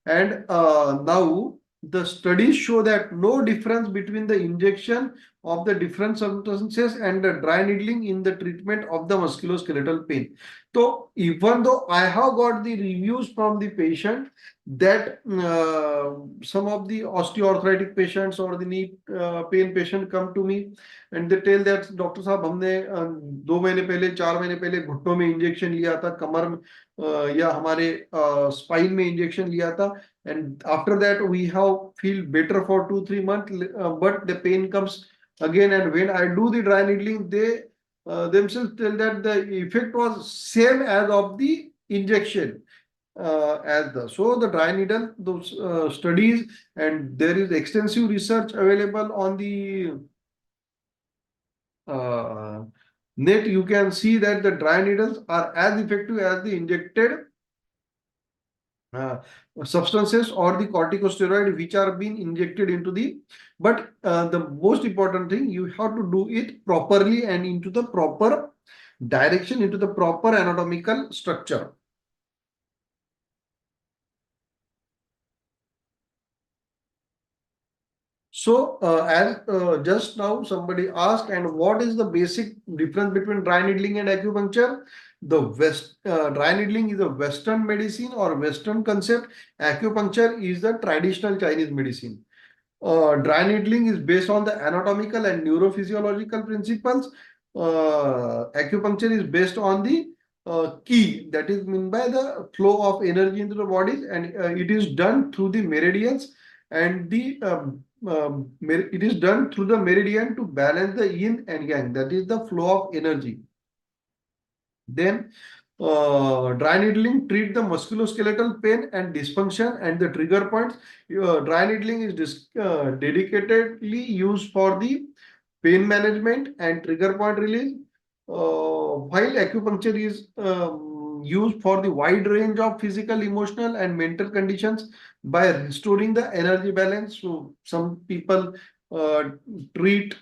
And now the studies show that no difference between the injection of the different substances and the dry needling in the treatment of the musculoskeletal pain. So even though I have got the reviews from the patient that some of the osteoarthritic patients or the knee pain patient come to me and they tell that doctor साहब हमने 2 महीने पहले 4 महीने पहले घुटनों में injection लिया था, कमर में या हमारे स्पाइन में इंजेक्शन लिया था, and after that we have feel better for 2-3 months, but the pain comes again, and when I do the dry needling, they themselves tell that the effect was same as of the injection. So the dry needle, those studies, and there is extensive research available on the net. You can see that the dry needles are as effective as the injected substances or the corticosteroid which are being injected into the, but the most important thing, you have to do it properly and into the proper direction, into the proper anatomical structure. So as just now somebody asked, and what is the basic difference between dry needling and acupuncture? The dry needling is a Western medicine or Western concept. Acupuncture is the traditional Chinese medicine. Dry needling is based on the anatomical and neurophysiological principles. Acupuncture is based on the key, that is meant by the flow of energy into the body, and it is done through the meridians, and the it is done through the meridian to balance the yin and yang, that is the flow of energy. Then dry needling treat the musculoskeletal pain and dysfunction and the trigger points. Dry needling is dedicatedly used for the pain management and trigger point release, while acupuncture is used for the wide range of physical, emotional, and mental conditions by restoring the energy balance. So some people treat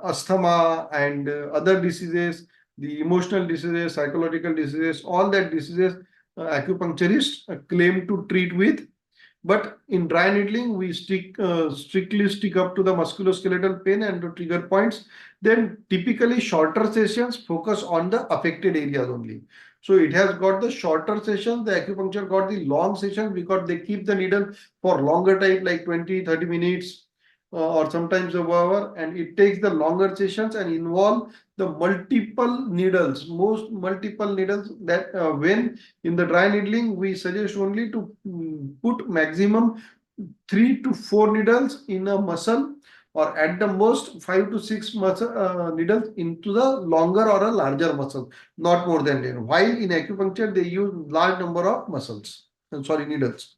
asthma and other diseases, the emotional diseases, psychological diseases, all that diseases acupuncturists claim to treat with. But in dry needling, we strictly stick up to the musculoskeletal pain and the trigger points. Then typically shorter sessions focus on the affected areas only. So it has got the shorter sessions, the acupuncture got the long sessions because they keep the needle for longer time, like 20-30 minutes. or sometimes a hour, and it takes the longer sessions and involve the multiple needles, most multiple needles that when in the dry needling, we suggest only to put maximum 3 to 4 needles in a muscle, or at the most 5 to 6 muscle, needles into the longer or a larger muscle, not more than 10. While in acupuncture, they use large number of muscles, needles.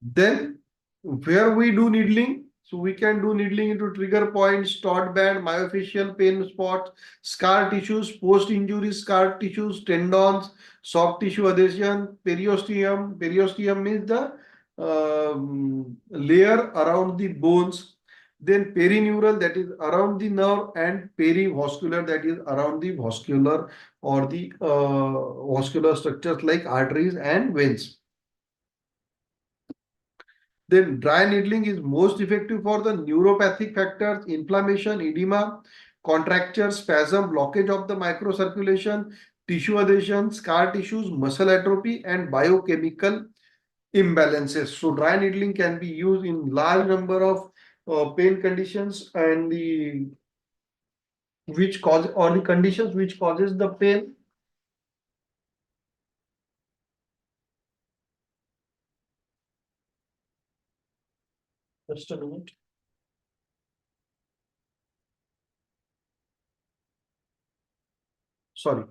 Then where we do needling, so we can do needling into trigger points, taut band, myofascial pain spots, scar tissues, post-injury scar tissues, tendons, soft tissue adhesion, periosteum. Periosteum means the layer around the bones. Then perineural, that is around the nerve, and perivascular, that is around the vascular or the vascular structures like arteries and veins. Then dry needling is most effective for the neuropathic factors, inflammation, edema, contracture, spasm, blockage of the microcirculation, tissue adhesion, scar tissues, muscle atrophy, and biochemical imbalances. So dry needling can be used in large number of pain conditions, and the which cause, or the conditions which causes the pain. Just a minute. Sorry.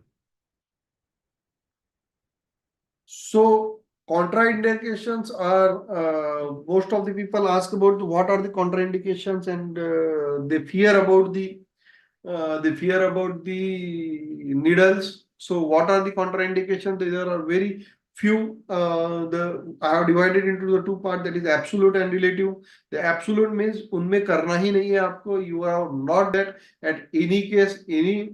So contraindications are, most of the people ask about what are the contraindications, and they fear about the needles. So what are the contraindications? There are very few. I have divided into the two parts, that is absolute and relative. The absolute means unme karna hi nahi hai aapko, you are not that at any case, any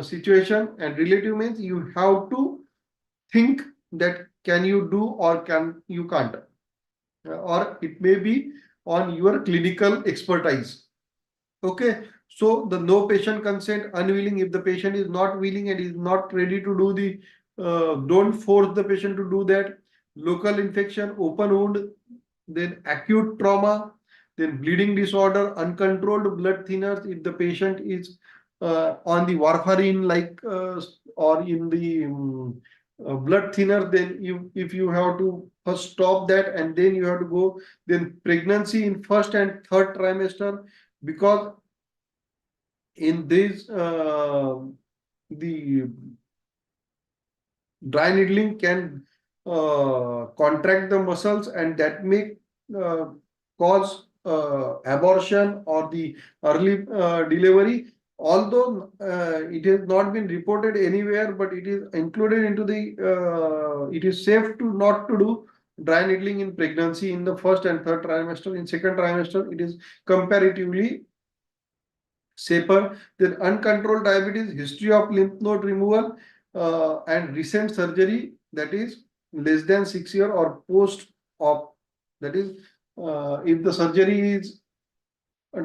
situation, and relative means you have to think that can you do or you can't, or it may be on your clinical expertise. Okay, so the no patient consent, unwilling, if the patient is not willing and is not ready to do the, don't force the patient to do that. Local infection, open wound, then acute trauma, then bleeding disorder, uncontrolled blood thinners if the patient is on the warfarin, like or in the blood thinner, then if you have to first stop that, and then you have to go. Then pregnancy in first and third trimester, because in this the dry needling can contract the muscles, and that may cause abortion or the early delivery. Although it has not been reported anywhere, but it is included into the, it is safe to not to do dry needling in pregnancy in the first and third trimester. In second trimester, it is comparatively safer. Then uncontrolled diabetes, history of lymph node removal, and recent surgery, that is less than 6 years, or post-op, that is if the surgery is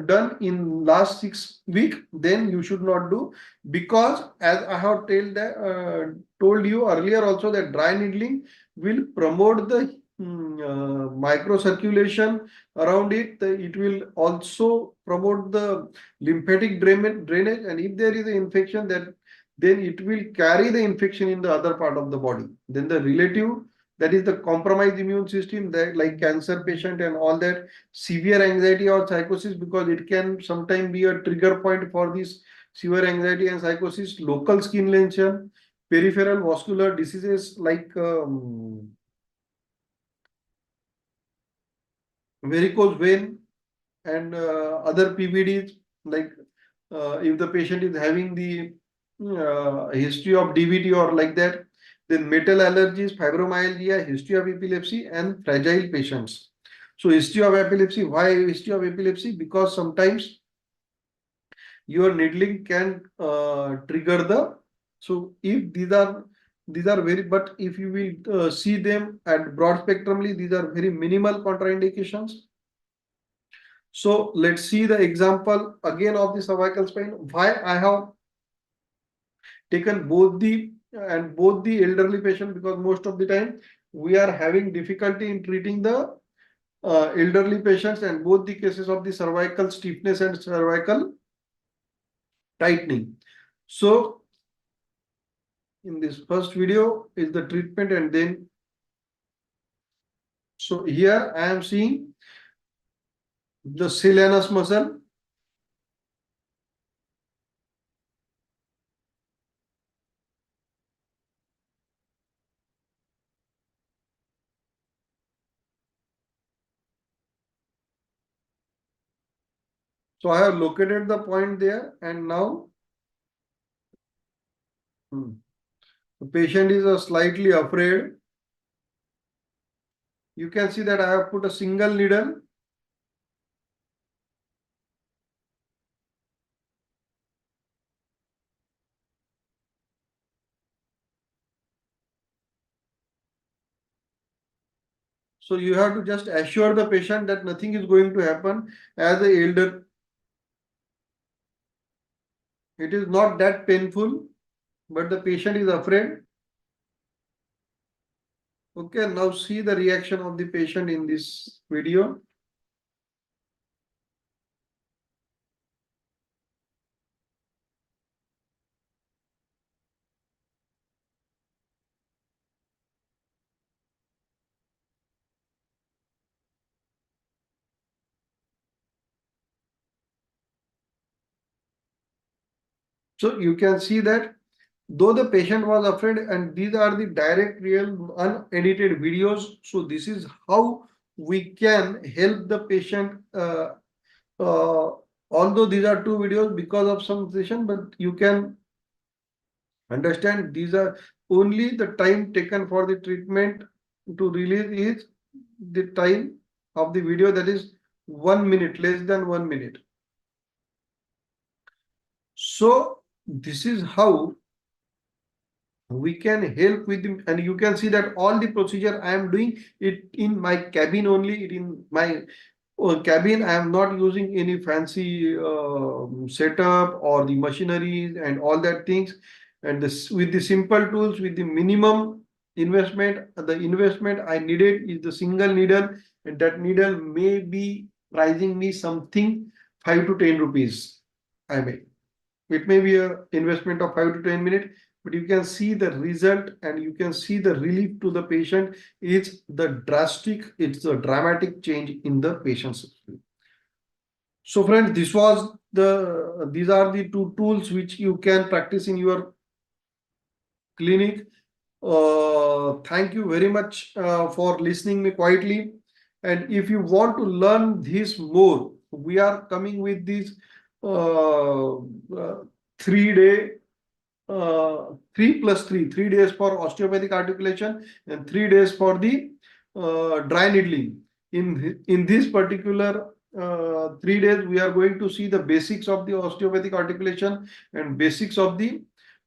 done in last 6 weeks, then you should not do, because as I have told you earlier also, that dry needling will promote the microcirculation around it. It will also promote the lymphatic drainage, and if there is an infection, that then it will carry the infection in the other part of the body. Then the relative, that is the compromised immune system, that like cancer patient and all that, severe anxiety or psychosis, because it can sometimes be a trigger point for this severe anxiety and psychosis. Local skin lesion, peripheral vascular diseases like varicose vein, and other PVDs, like if the patient is having the history of DVT or like that. Then metal allergies, fibromyalgia, history of epilepsy, and fragile patients. So history of epilepsy, why history of epilepsy? Because sometimes your needling can trigger the, so if these are very, but if you will see them at broad spectrumly, these are very minimal contraindications. So let's see the example again of the cervical spine. Why I have taken both the elderly patient, because most of the time we are having difficulty in treating the elderly patients, and both the cases of the cervical stiffness and cervical tightening. So in this first video is the treatment, and then so here I am seeing the sciatic muscle. So I have located the point there, and now the patient is slightly afraid. You can see that I have put a single needle. So you have to just assure the patient that nothing is going to happen. As the elder, it is not that painful, but the patient is afraid. Okay, now see the reaction of the patient in this video. So you can see that though the patient was afraid, and these are the direct, real, unedited videos. So this is how we can help the patient. Although these are two videos because of some session, but you can understand these are only the time taken for the treatment to release is the time of the video, that is 1 minute, less than 1 minute. So this is how we can help with them, and you can see that all the procedure I am doing it in my cabin only. It in my cabin. I am not using any fancy setup or the machineries and all that things, and this with the simple tools, with the minimum investment. The investment I needed is the single needle, and that needle may be pricing me something 5 to 10 rupees. I may, it may be a investment of 5 to 10 minutes, but you can see the result, and you can see the relief to the patient. It's a dramatic change in the patient's life. So friends, these are the two tools which you can practice in your clinic. Thank you very much for listening me quietly. And if you want to learn this more, we are coming with this 3-day 3 days for osteopathic articulation and 3 days for the dry needling. In this particular 3 days, we are going to see the basics of the osteopathic articulation and basics of the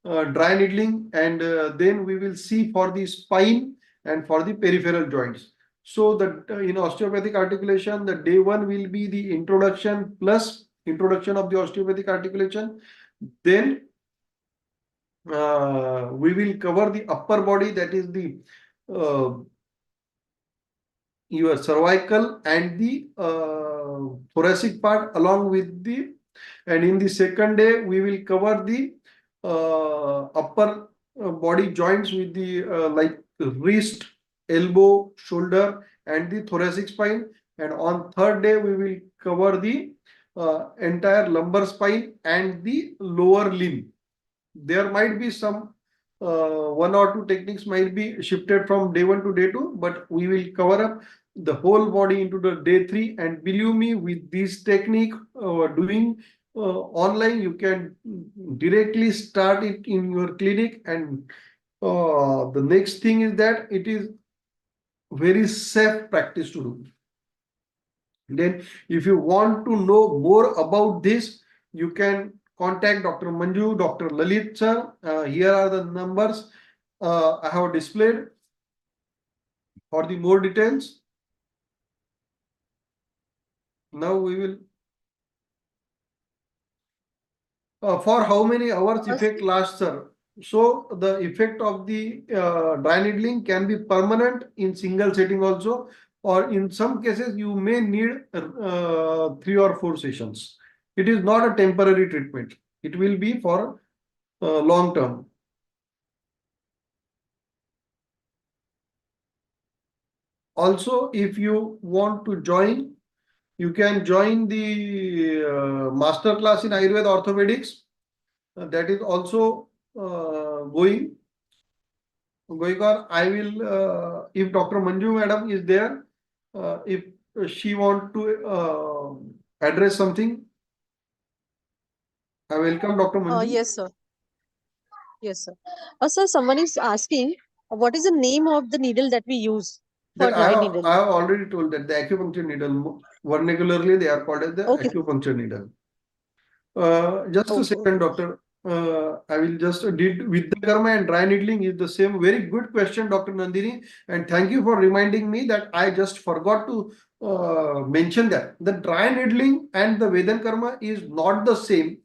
dry needling, and then we will see for the spine and for the peripheral joints. So that in osteopathic articulation, the day 1 will be the introduction plus introduction of the osteopathic articulation. Then we will cover the upper body, that is the your cervical and the thoracic part, along with the, and in the second day we will cover the upper body joints with the like wrist, elbow, shoulder, and the thoracic spine. And on third day we will cover the entire lumbar spine and the lower limb. There might be some 1 or 2 techniques might be shifted from day 1 to day 2, but we will cover up the whole body into the day 3. And believe me, with this technique doing online, you can directly start it in your clinic. And the next thing is that it is very safe practice to do. Then if you want to know more about this, you can contact Dr. Manju, Dr. Lalit sir. Here are the numbers I have displayed for the more details. Now we will for how many hours effect lasts, sir? So the effect of the dry needling can be permanent in single setting also. or in some cases you may need 3 or 4 sessions. It is not a temporary treatment. It will be for long term. Also, if you want to join, you can join the master class in Ayurveda Orthopedics. That is also going on. I will, if Dr. Manju Madam is there, if she want to address something, I welcome Dr. Manju. Yes, sir. Yes, sir. Sir, someone is asking, what is the name of the needle that we use for That dry needle? I have already told that the acupuncture needle, vernacularly they are called as the Okay. acupuncture needle. Just a Okay, second, doctor. I will just did with the karma and dry needling is the same. Very good question, Dr. Nandini, and thank you for reminding me that I just forgot to mention that the dry needling and the Vedan karma is not the same,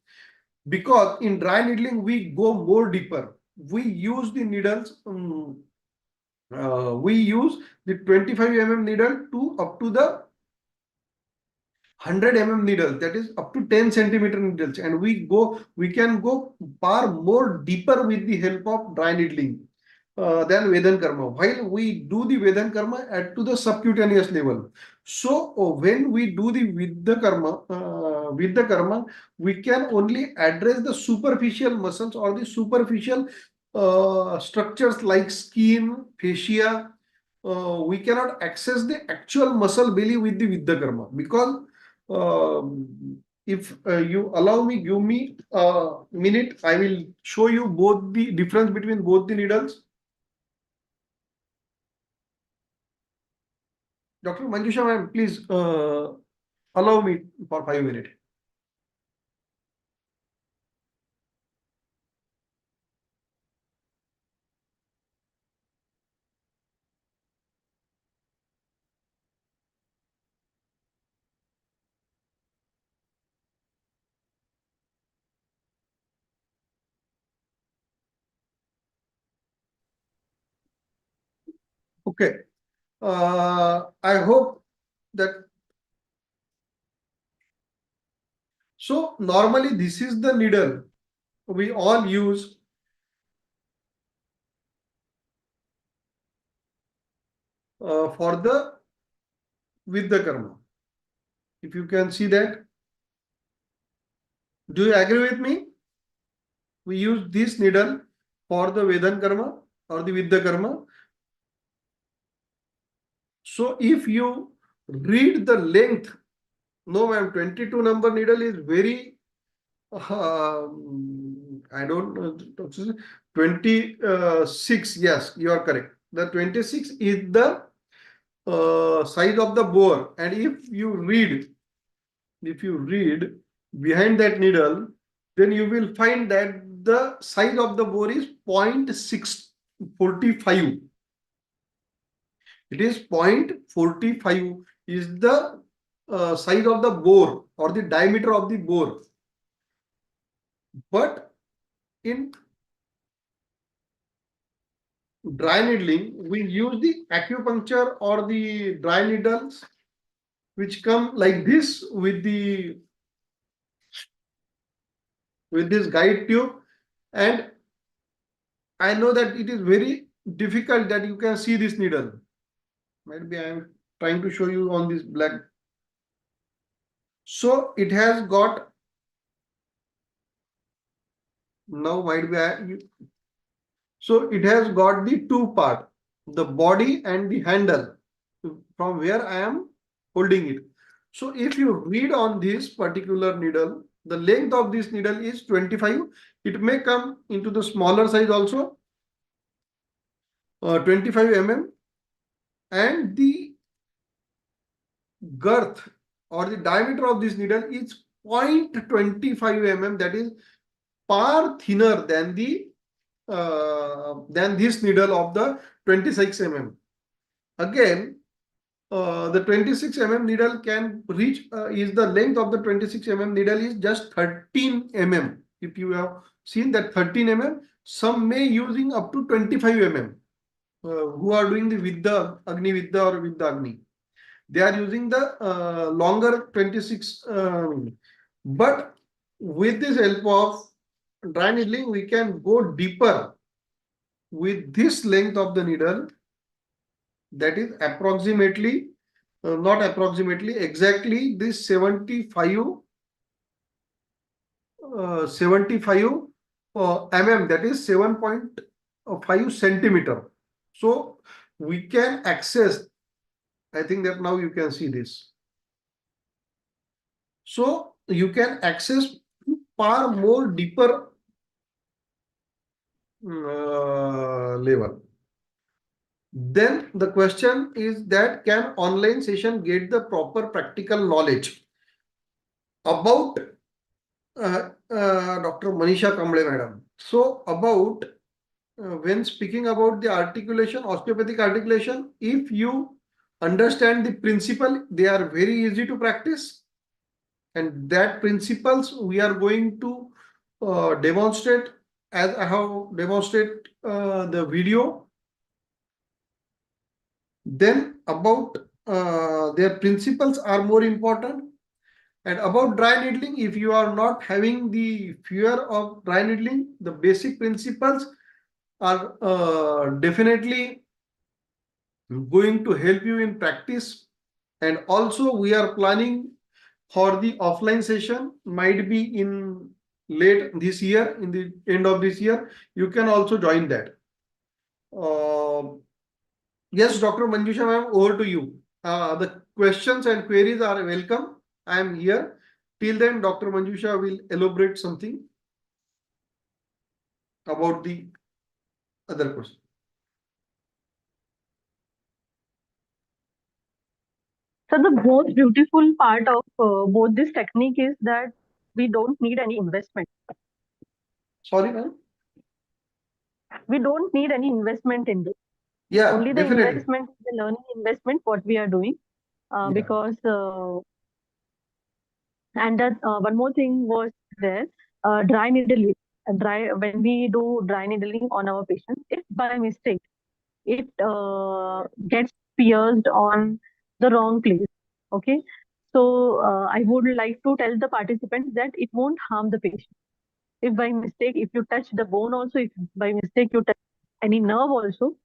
because in dry needling we go more deeper. We use the needles. We use the 25 mm needle to up to the 100 mm needles, that is up to 10 centimeter needles, and we can go far more deeper with the help of dry needling than Vedan karma, while we do the Vedan karma at to the subcutaneous level. So when we do the with the karma, we can only address the superficial muscles or the superficial structures like skin, fascia. We cannot access the actual muscle belly with the karma, because if you allow me, give me a minute, I will show you both the difference between both the needles. Dr. Manjusha ma'am, please allow me for 5 minutes. Okay. I hope that. So normally this is the needle we all use for the with the karma. If you can see that, do you agree with me? We use this needle for the Vedan karma or the Vidya karma. So if you read the length, no ma'am, 22 number needle is very, I don't know, 26, yes, you are correct. The 26 is the size of the bore, and if you read behind that needle, then you will find that the size of the bore is 0.645. It is 0.45 is the size of the bore or the diameter of the bore. But in dry needling, we use the acupuncture or the dry needles, which come like this with this guide tube, and I know that it is very difficult that you can see this needle. Maybe I am trying to show you on this black. So it has got, now might be so it has got the two part, the body and the handle, from where I am holding it. So if you read on this particular needle, the length of this needle is 25. It may come into the smaller size also, 25 mm, and the girth or the diameter of this needle is 0.25 mm, that is far thinner than this needle of the 26 mm. Again, the 26 mm needle can reach, is the length of the 26 mm needle is just 13 mm. If you have seen that 13 mm, some may using up to 25 mm, who are doing the Vidya, Agni Vidya or Vidya Agni. They are using the longer 26. But with this help of dry needling, we can go deeper with this length of the needle. That is approximately, not approximately, exactly this 75 mm, that is 7.5 centimeter. So we can access, I think that now you can see this. So you can access far more deeper level. Then the question is that can online session get the proper practical knowledge about Dr. Manisha Kamble madam. So about when speaking about the articulation, osteopathic articulation, if you understand the principle, they are very easy to practice. And that principles we are going to demonstrate as I have demonstrated the video. Then about their principles are more important. And about dry needling, if you are not having the fear of dry needling, the basic principles are definitely going to help you in practice. And also we are planning for the offline session, might be in late this year, in the end of this year. You can also join that. Yes, Dr. Manjusha ma'am, over to you. The questions and queries are welcome. I am here. Till then, Dr. Manjusha will elaborate something about the other question. So the most beautiful part of both this technique is that we don't need any investment. Sorry, ma'am. We don't need any investment in this. Yeah, Only the definitely. investment, the learning investment, what we are doing. Yeah. Because and that one more thing was there, dry needling. When we do dry needling on our patients, if by mistake it gets pierced on the wrong place, okay. So I would like to tell the participants that it won't harm the patient. If by mistake, if you touch the bone also, if by mistake you touch any nerve also,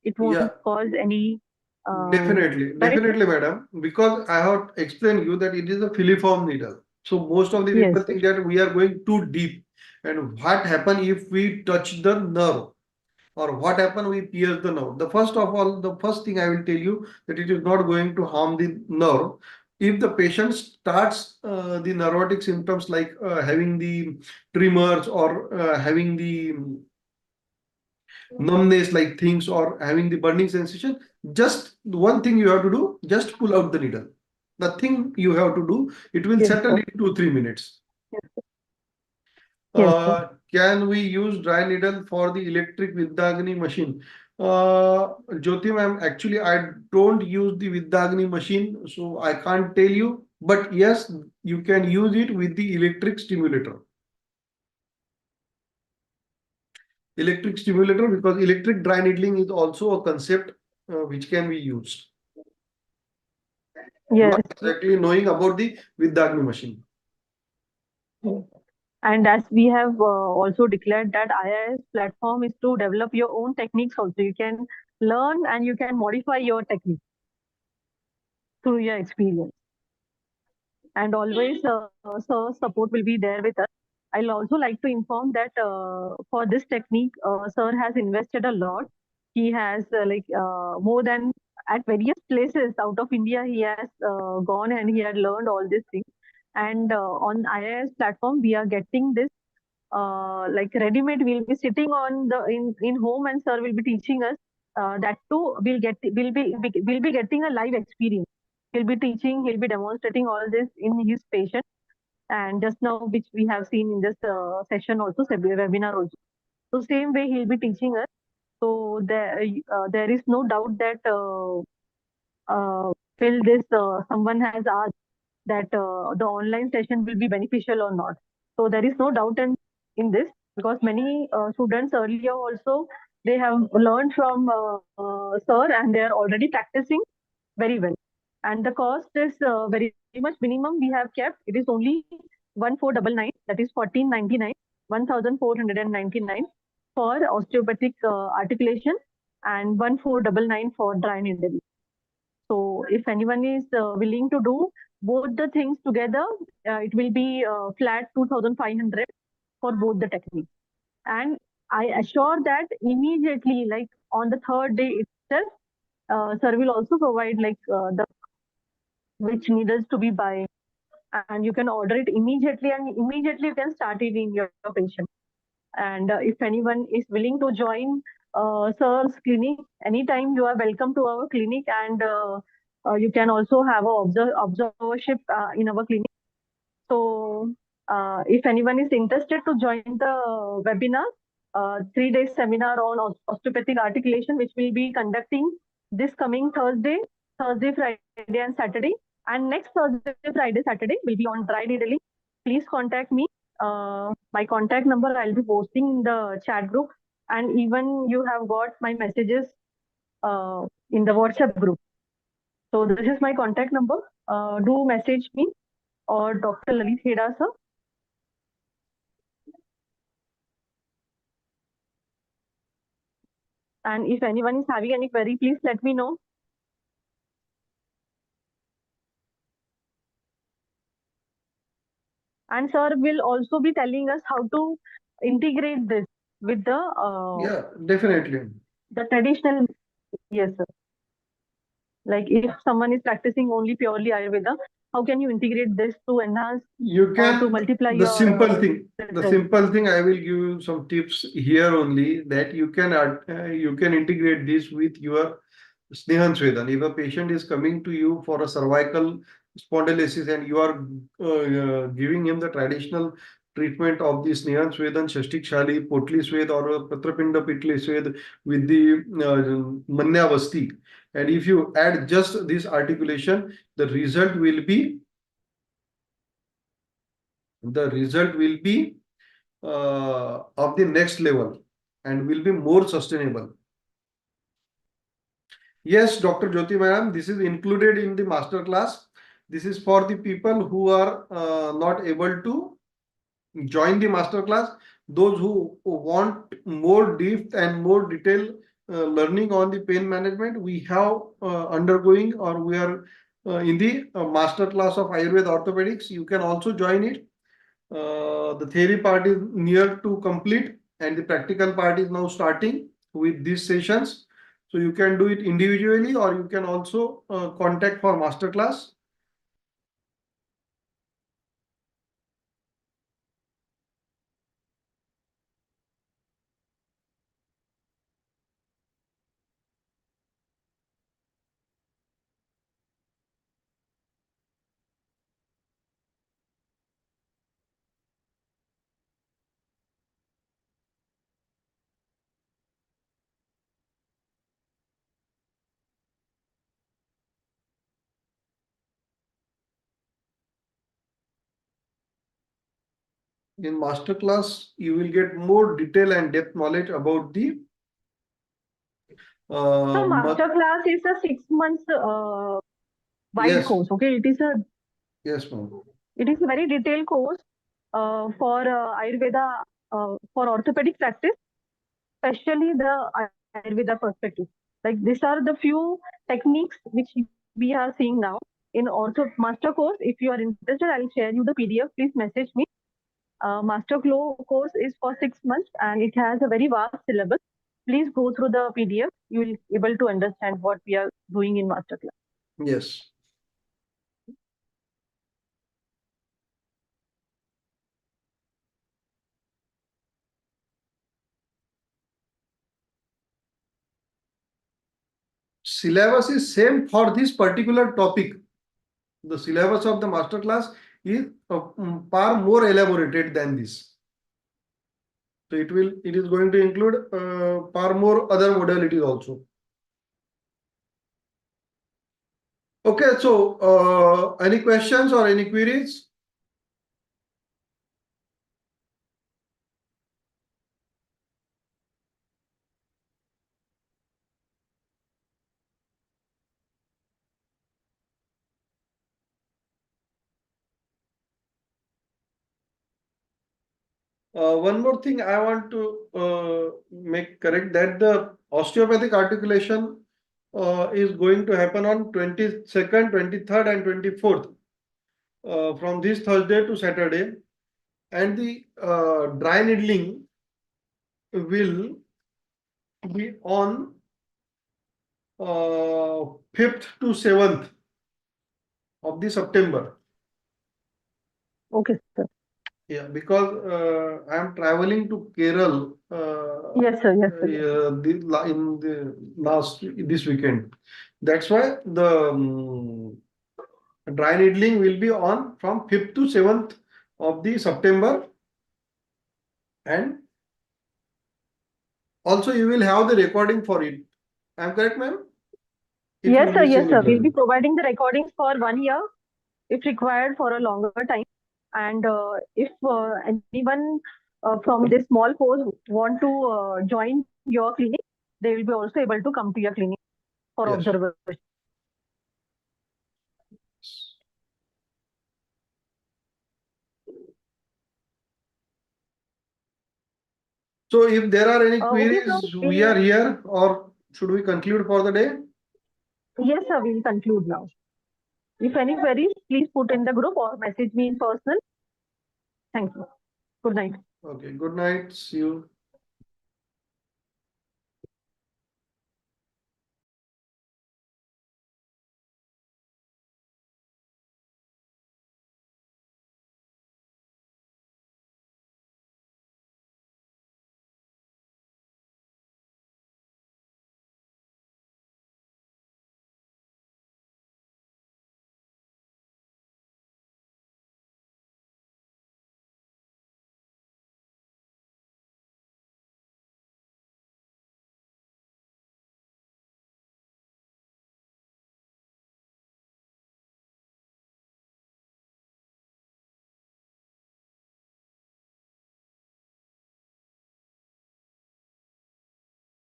it won't Yeah. cause any. Definitely, Right? definitely, madam. Because I have explained you that it is a filiform needle. So most of the Yes. people think that we are going too deep. And what happen if we touch the nerve? Or what happen we pierce the nerve? The first of all, the first thing I will tell you that it is not going to harm the nerve. If the patient starts the neurotic symptoms like having the tremors or having the numbness like things or having the burning sensation, just one thing you have to do, just pull out the needle. Nothing you have to do, it will Yes, settle sir. in 2-3 minutes. Yes, sir. Yes, sir. Can we use dry needle for the electric Vidyagni machine? Jyoti ma'am, actually I don't use the Vidyagni machine, so I can't tell you. But yes, you can use it with the electric stimulator. Electric stimulator, because electric dry needling is also a concept which can be used. Yes. Not exactly knowing about the Vidyagni machine. And as we have also declared that IIS platform is to develop your own techniques also. You can learn and you can modify your technique through your experience. And always sir support will be there with us. I'll also like to inform that for this technique, sir has invested a lot. He has more than at various places out of India, he has gone and he had learned all these things. And on IIS platform, we are getting this like ready-made. We'll be sitting on the in home, and sir will be teaching us. That too, we'll be getting a live experience. He'll be teaching, he'll be demonstrating all this in his patient, and just now which we have seen in this session also, webinar also. So same way he'll be teaching us. So there is no doubt that till this someone has asked that the online session will be beneficial or not. So there is no doubt in this, because many students earlier also, they have learned from sir and they are already practicing very well. And the cost is very much minimum we have kept. It is only 1499, that is 1499, 1499 for osteopathic articulation, and 1499 for dry needling. So if anyone is willing to do both the things together, it will be flat 2500 for both the techniques. And I assure that immediately, like on the third day itself, sir will also provide like the which needles to be buy, and you can order it immediately, and immediately you can start it in your patient. And if anyone is willing to join sir's clinic, anytime you are welcome to our clinic, and you can also have a observership in our clinic. So if anyone is interested to join the webinar, 3 day seminar on osteopathic articulation, which will be conducting this coming Thursday, Friday, and Saturday. And next Thursday, Friday, Saturday will be on dry needling. Please contact me. My contact number I'll be posting in the chat group. And even you have got my messages in the WhatsApp group. So this is my contact number. Do message me or Dr. Lalit Heda sir. And if anyone is having any query, please let me know. And sir will also be telling us how to integrate this with the Yeah, definitely. the traditional. Yes, sir. Like if someone is practicing only purely Ayurveda, how can you integrate this to enhance You or can, to multiply the your simple thing, I will give you some tips here only, that you can integrate this with your Snehan Sweadan. If a patient is coming to you for a cervical spondylosis and you are giving him the traditional treatment of the Snehan Sweadan, Shashtik Shali, Potli Swed, or Patrapinda Pitli Swed with the Manyavasti, and if you add just this articulation, the result will be of the next level and will be more sustainable. Yes, Dr. Jyoti Madam, this is included in the master class. This is for the people who are not able to join the master class. Those who want more depth and more detailed learning on the pain management, we have undergoing, or we are in the master class of Ayurveda orthopedics. You can also join it. The theory part is near to complete, and the practical part is now starting with these sessions. So you can do it individually, or you can also contact for masterclass. In masterclass, you will get more detail and depth knowledge about the So master class is a 6 months wide yes, course. Okay, yes, ma'am. it is a very detailed course for Ayurveda for orthopedic practice, especially the Ayurveda perspective. Like these are the few techniques which we are seeing now in ortho master course. If you are interested, I'll share you the PDF. Please message me. Master course is for 6 months and it has a very vast syllabus. Please go through the PDF. You will be able to understand what we are doing in master class. Yes. Syllabus is same for this particular topic. The syllabus of the master class is far more elaborated than this. So it is going to include far more other modalities also. Okay, so any questions or any queries? One more thing I want to make correct, that the osteopathic articulation is going to happen on 22nd, 23rd and 24th, from this Thursday to Saturday, and the dry needling will be on 5th to 7th of the September. Okay, sir. Yeah, because I am traveling to Kerala. Yes, sir. Yes, sir. In the this weekend. That's why the dry needling will be on from 5th to 7th of the September, and also you will have the recording for it. Am I correct, ma'am? If Yes, you sir. miss Yes, sir. We'll anything. be providing the recordings for 1 year, if required, for a longer time. And if anyone from this small force want to join your clinic, they will be also able to come to your clinic for Yes. observation. So if there are any Okay, queries, so we are here, or should we conclude for the day? yes, sir. We'll conclude now. If any queries, please put in the group or message me in personal. Thank you. Good night. Okay, good night. See you.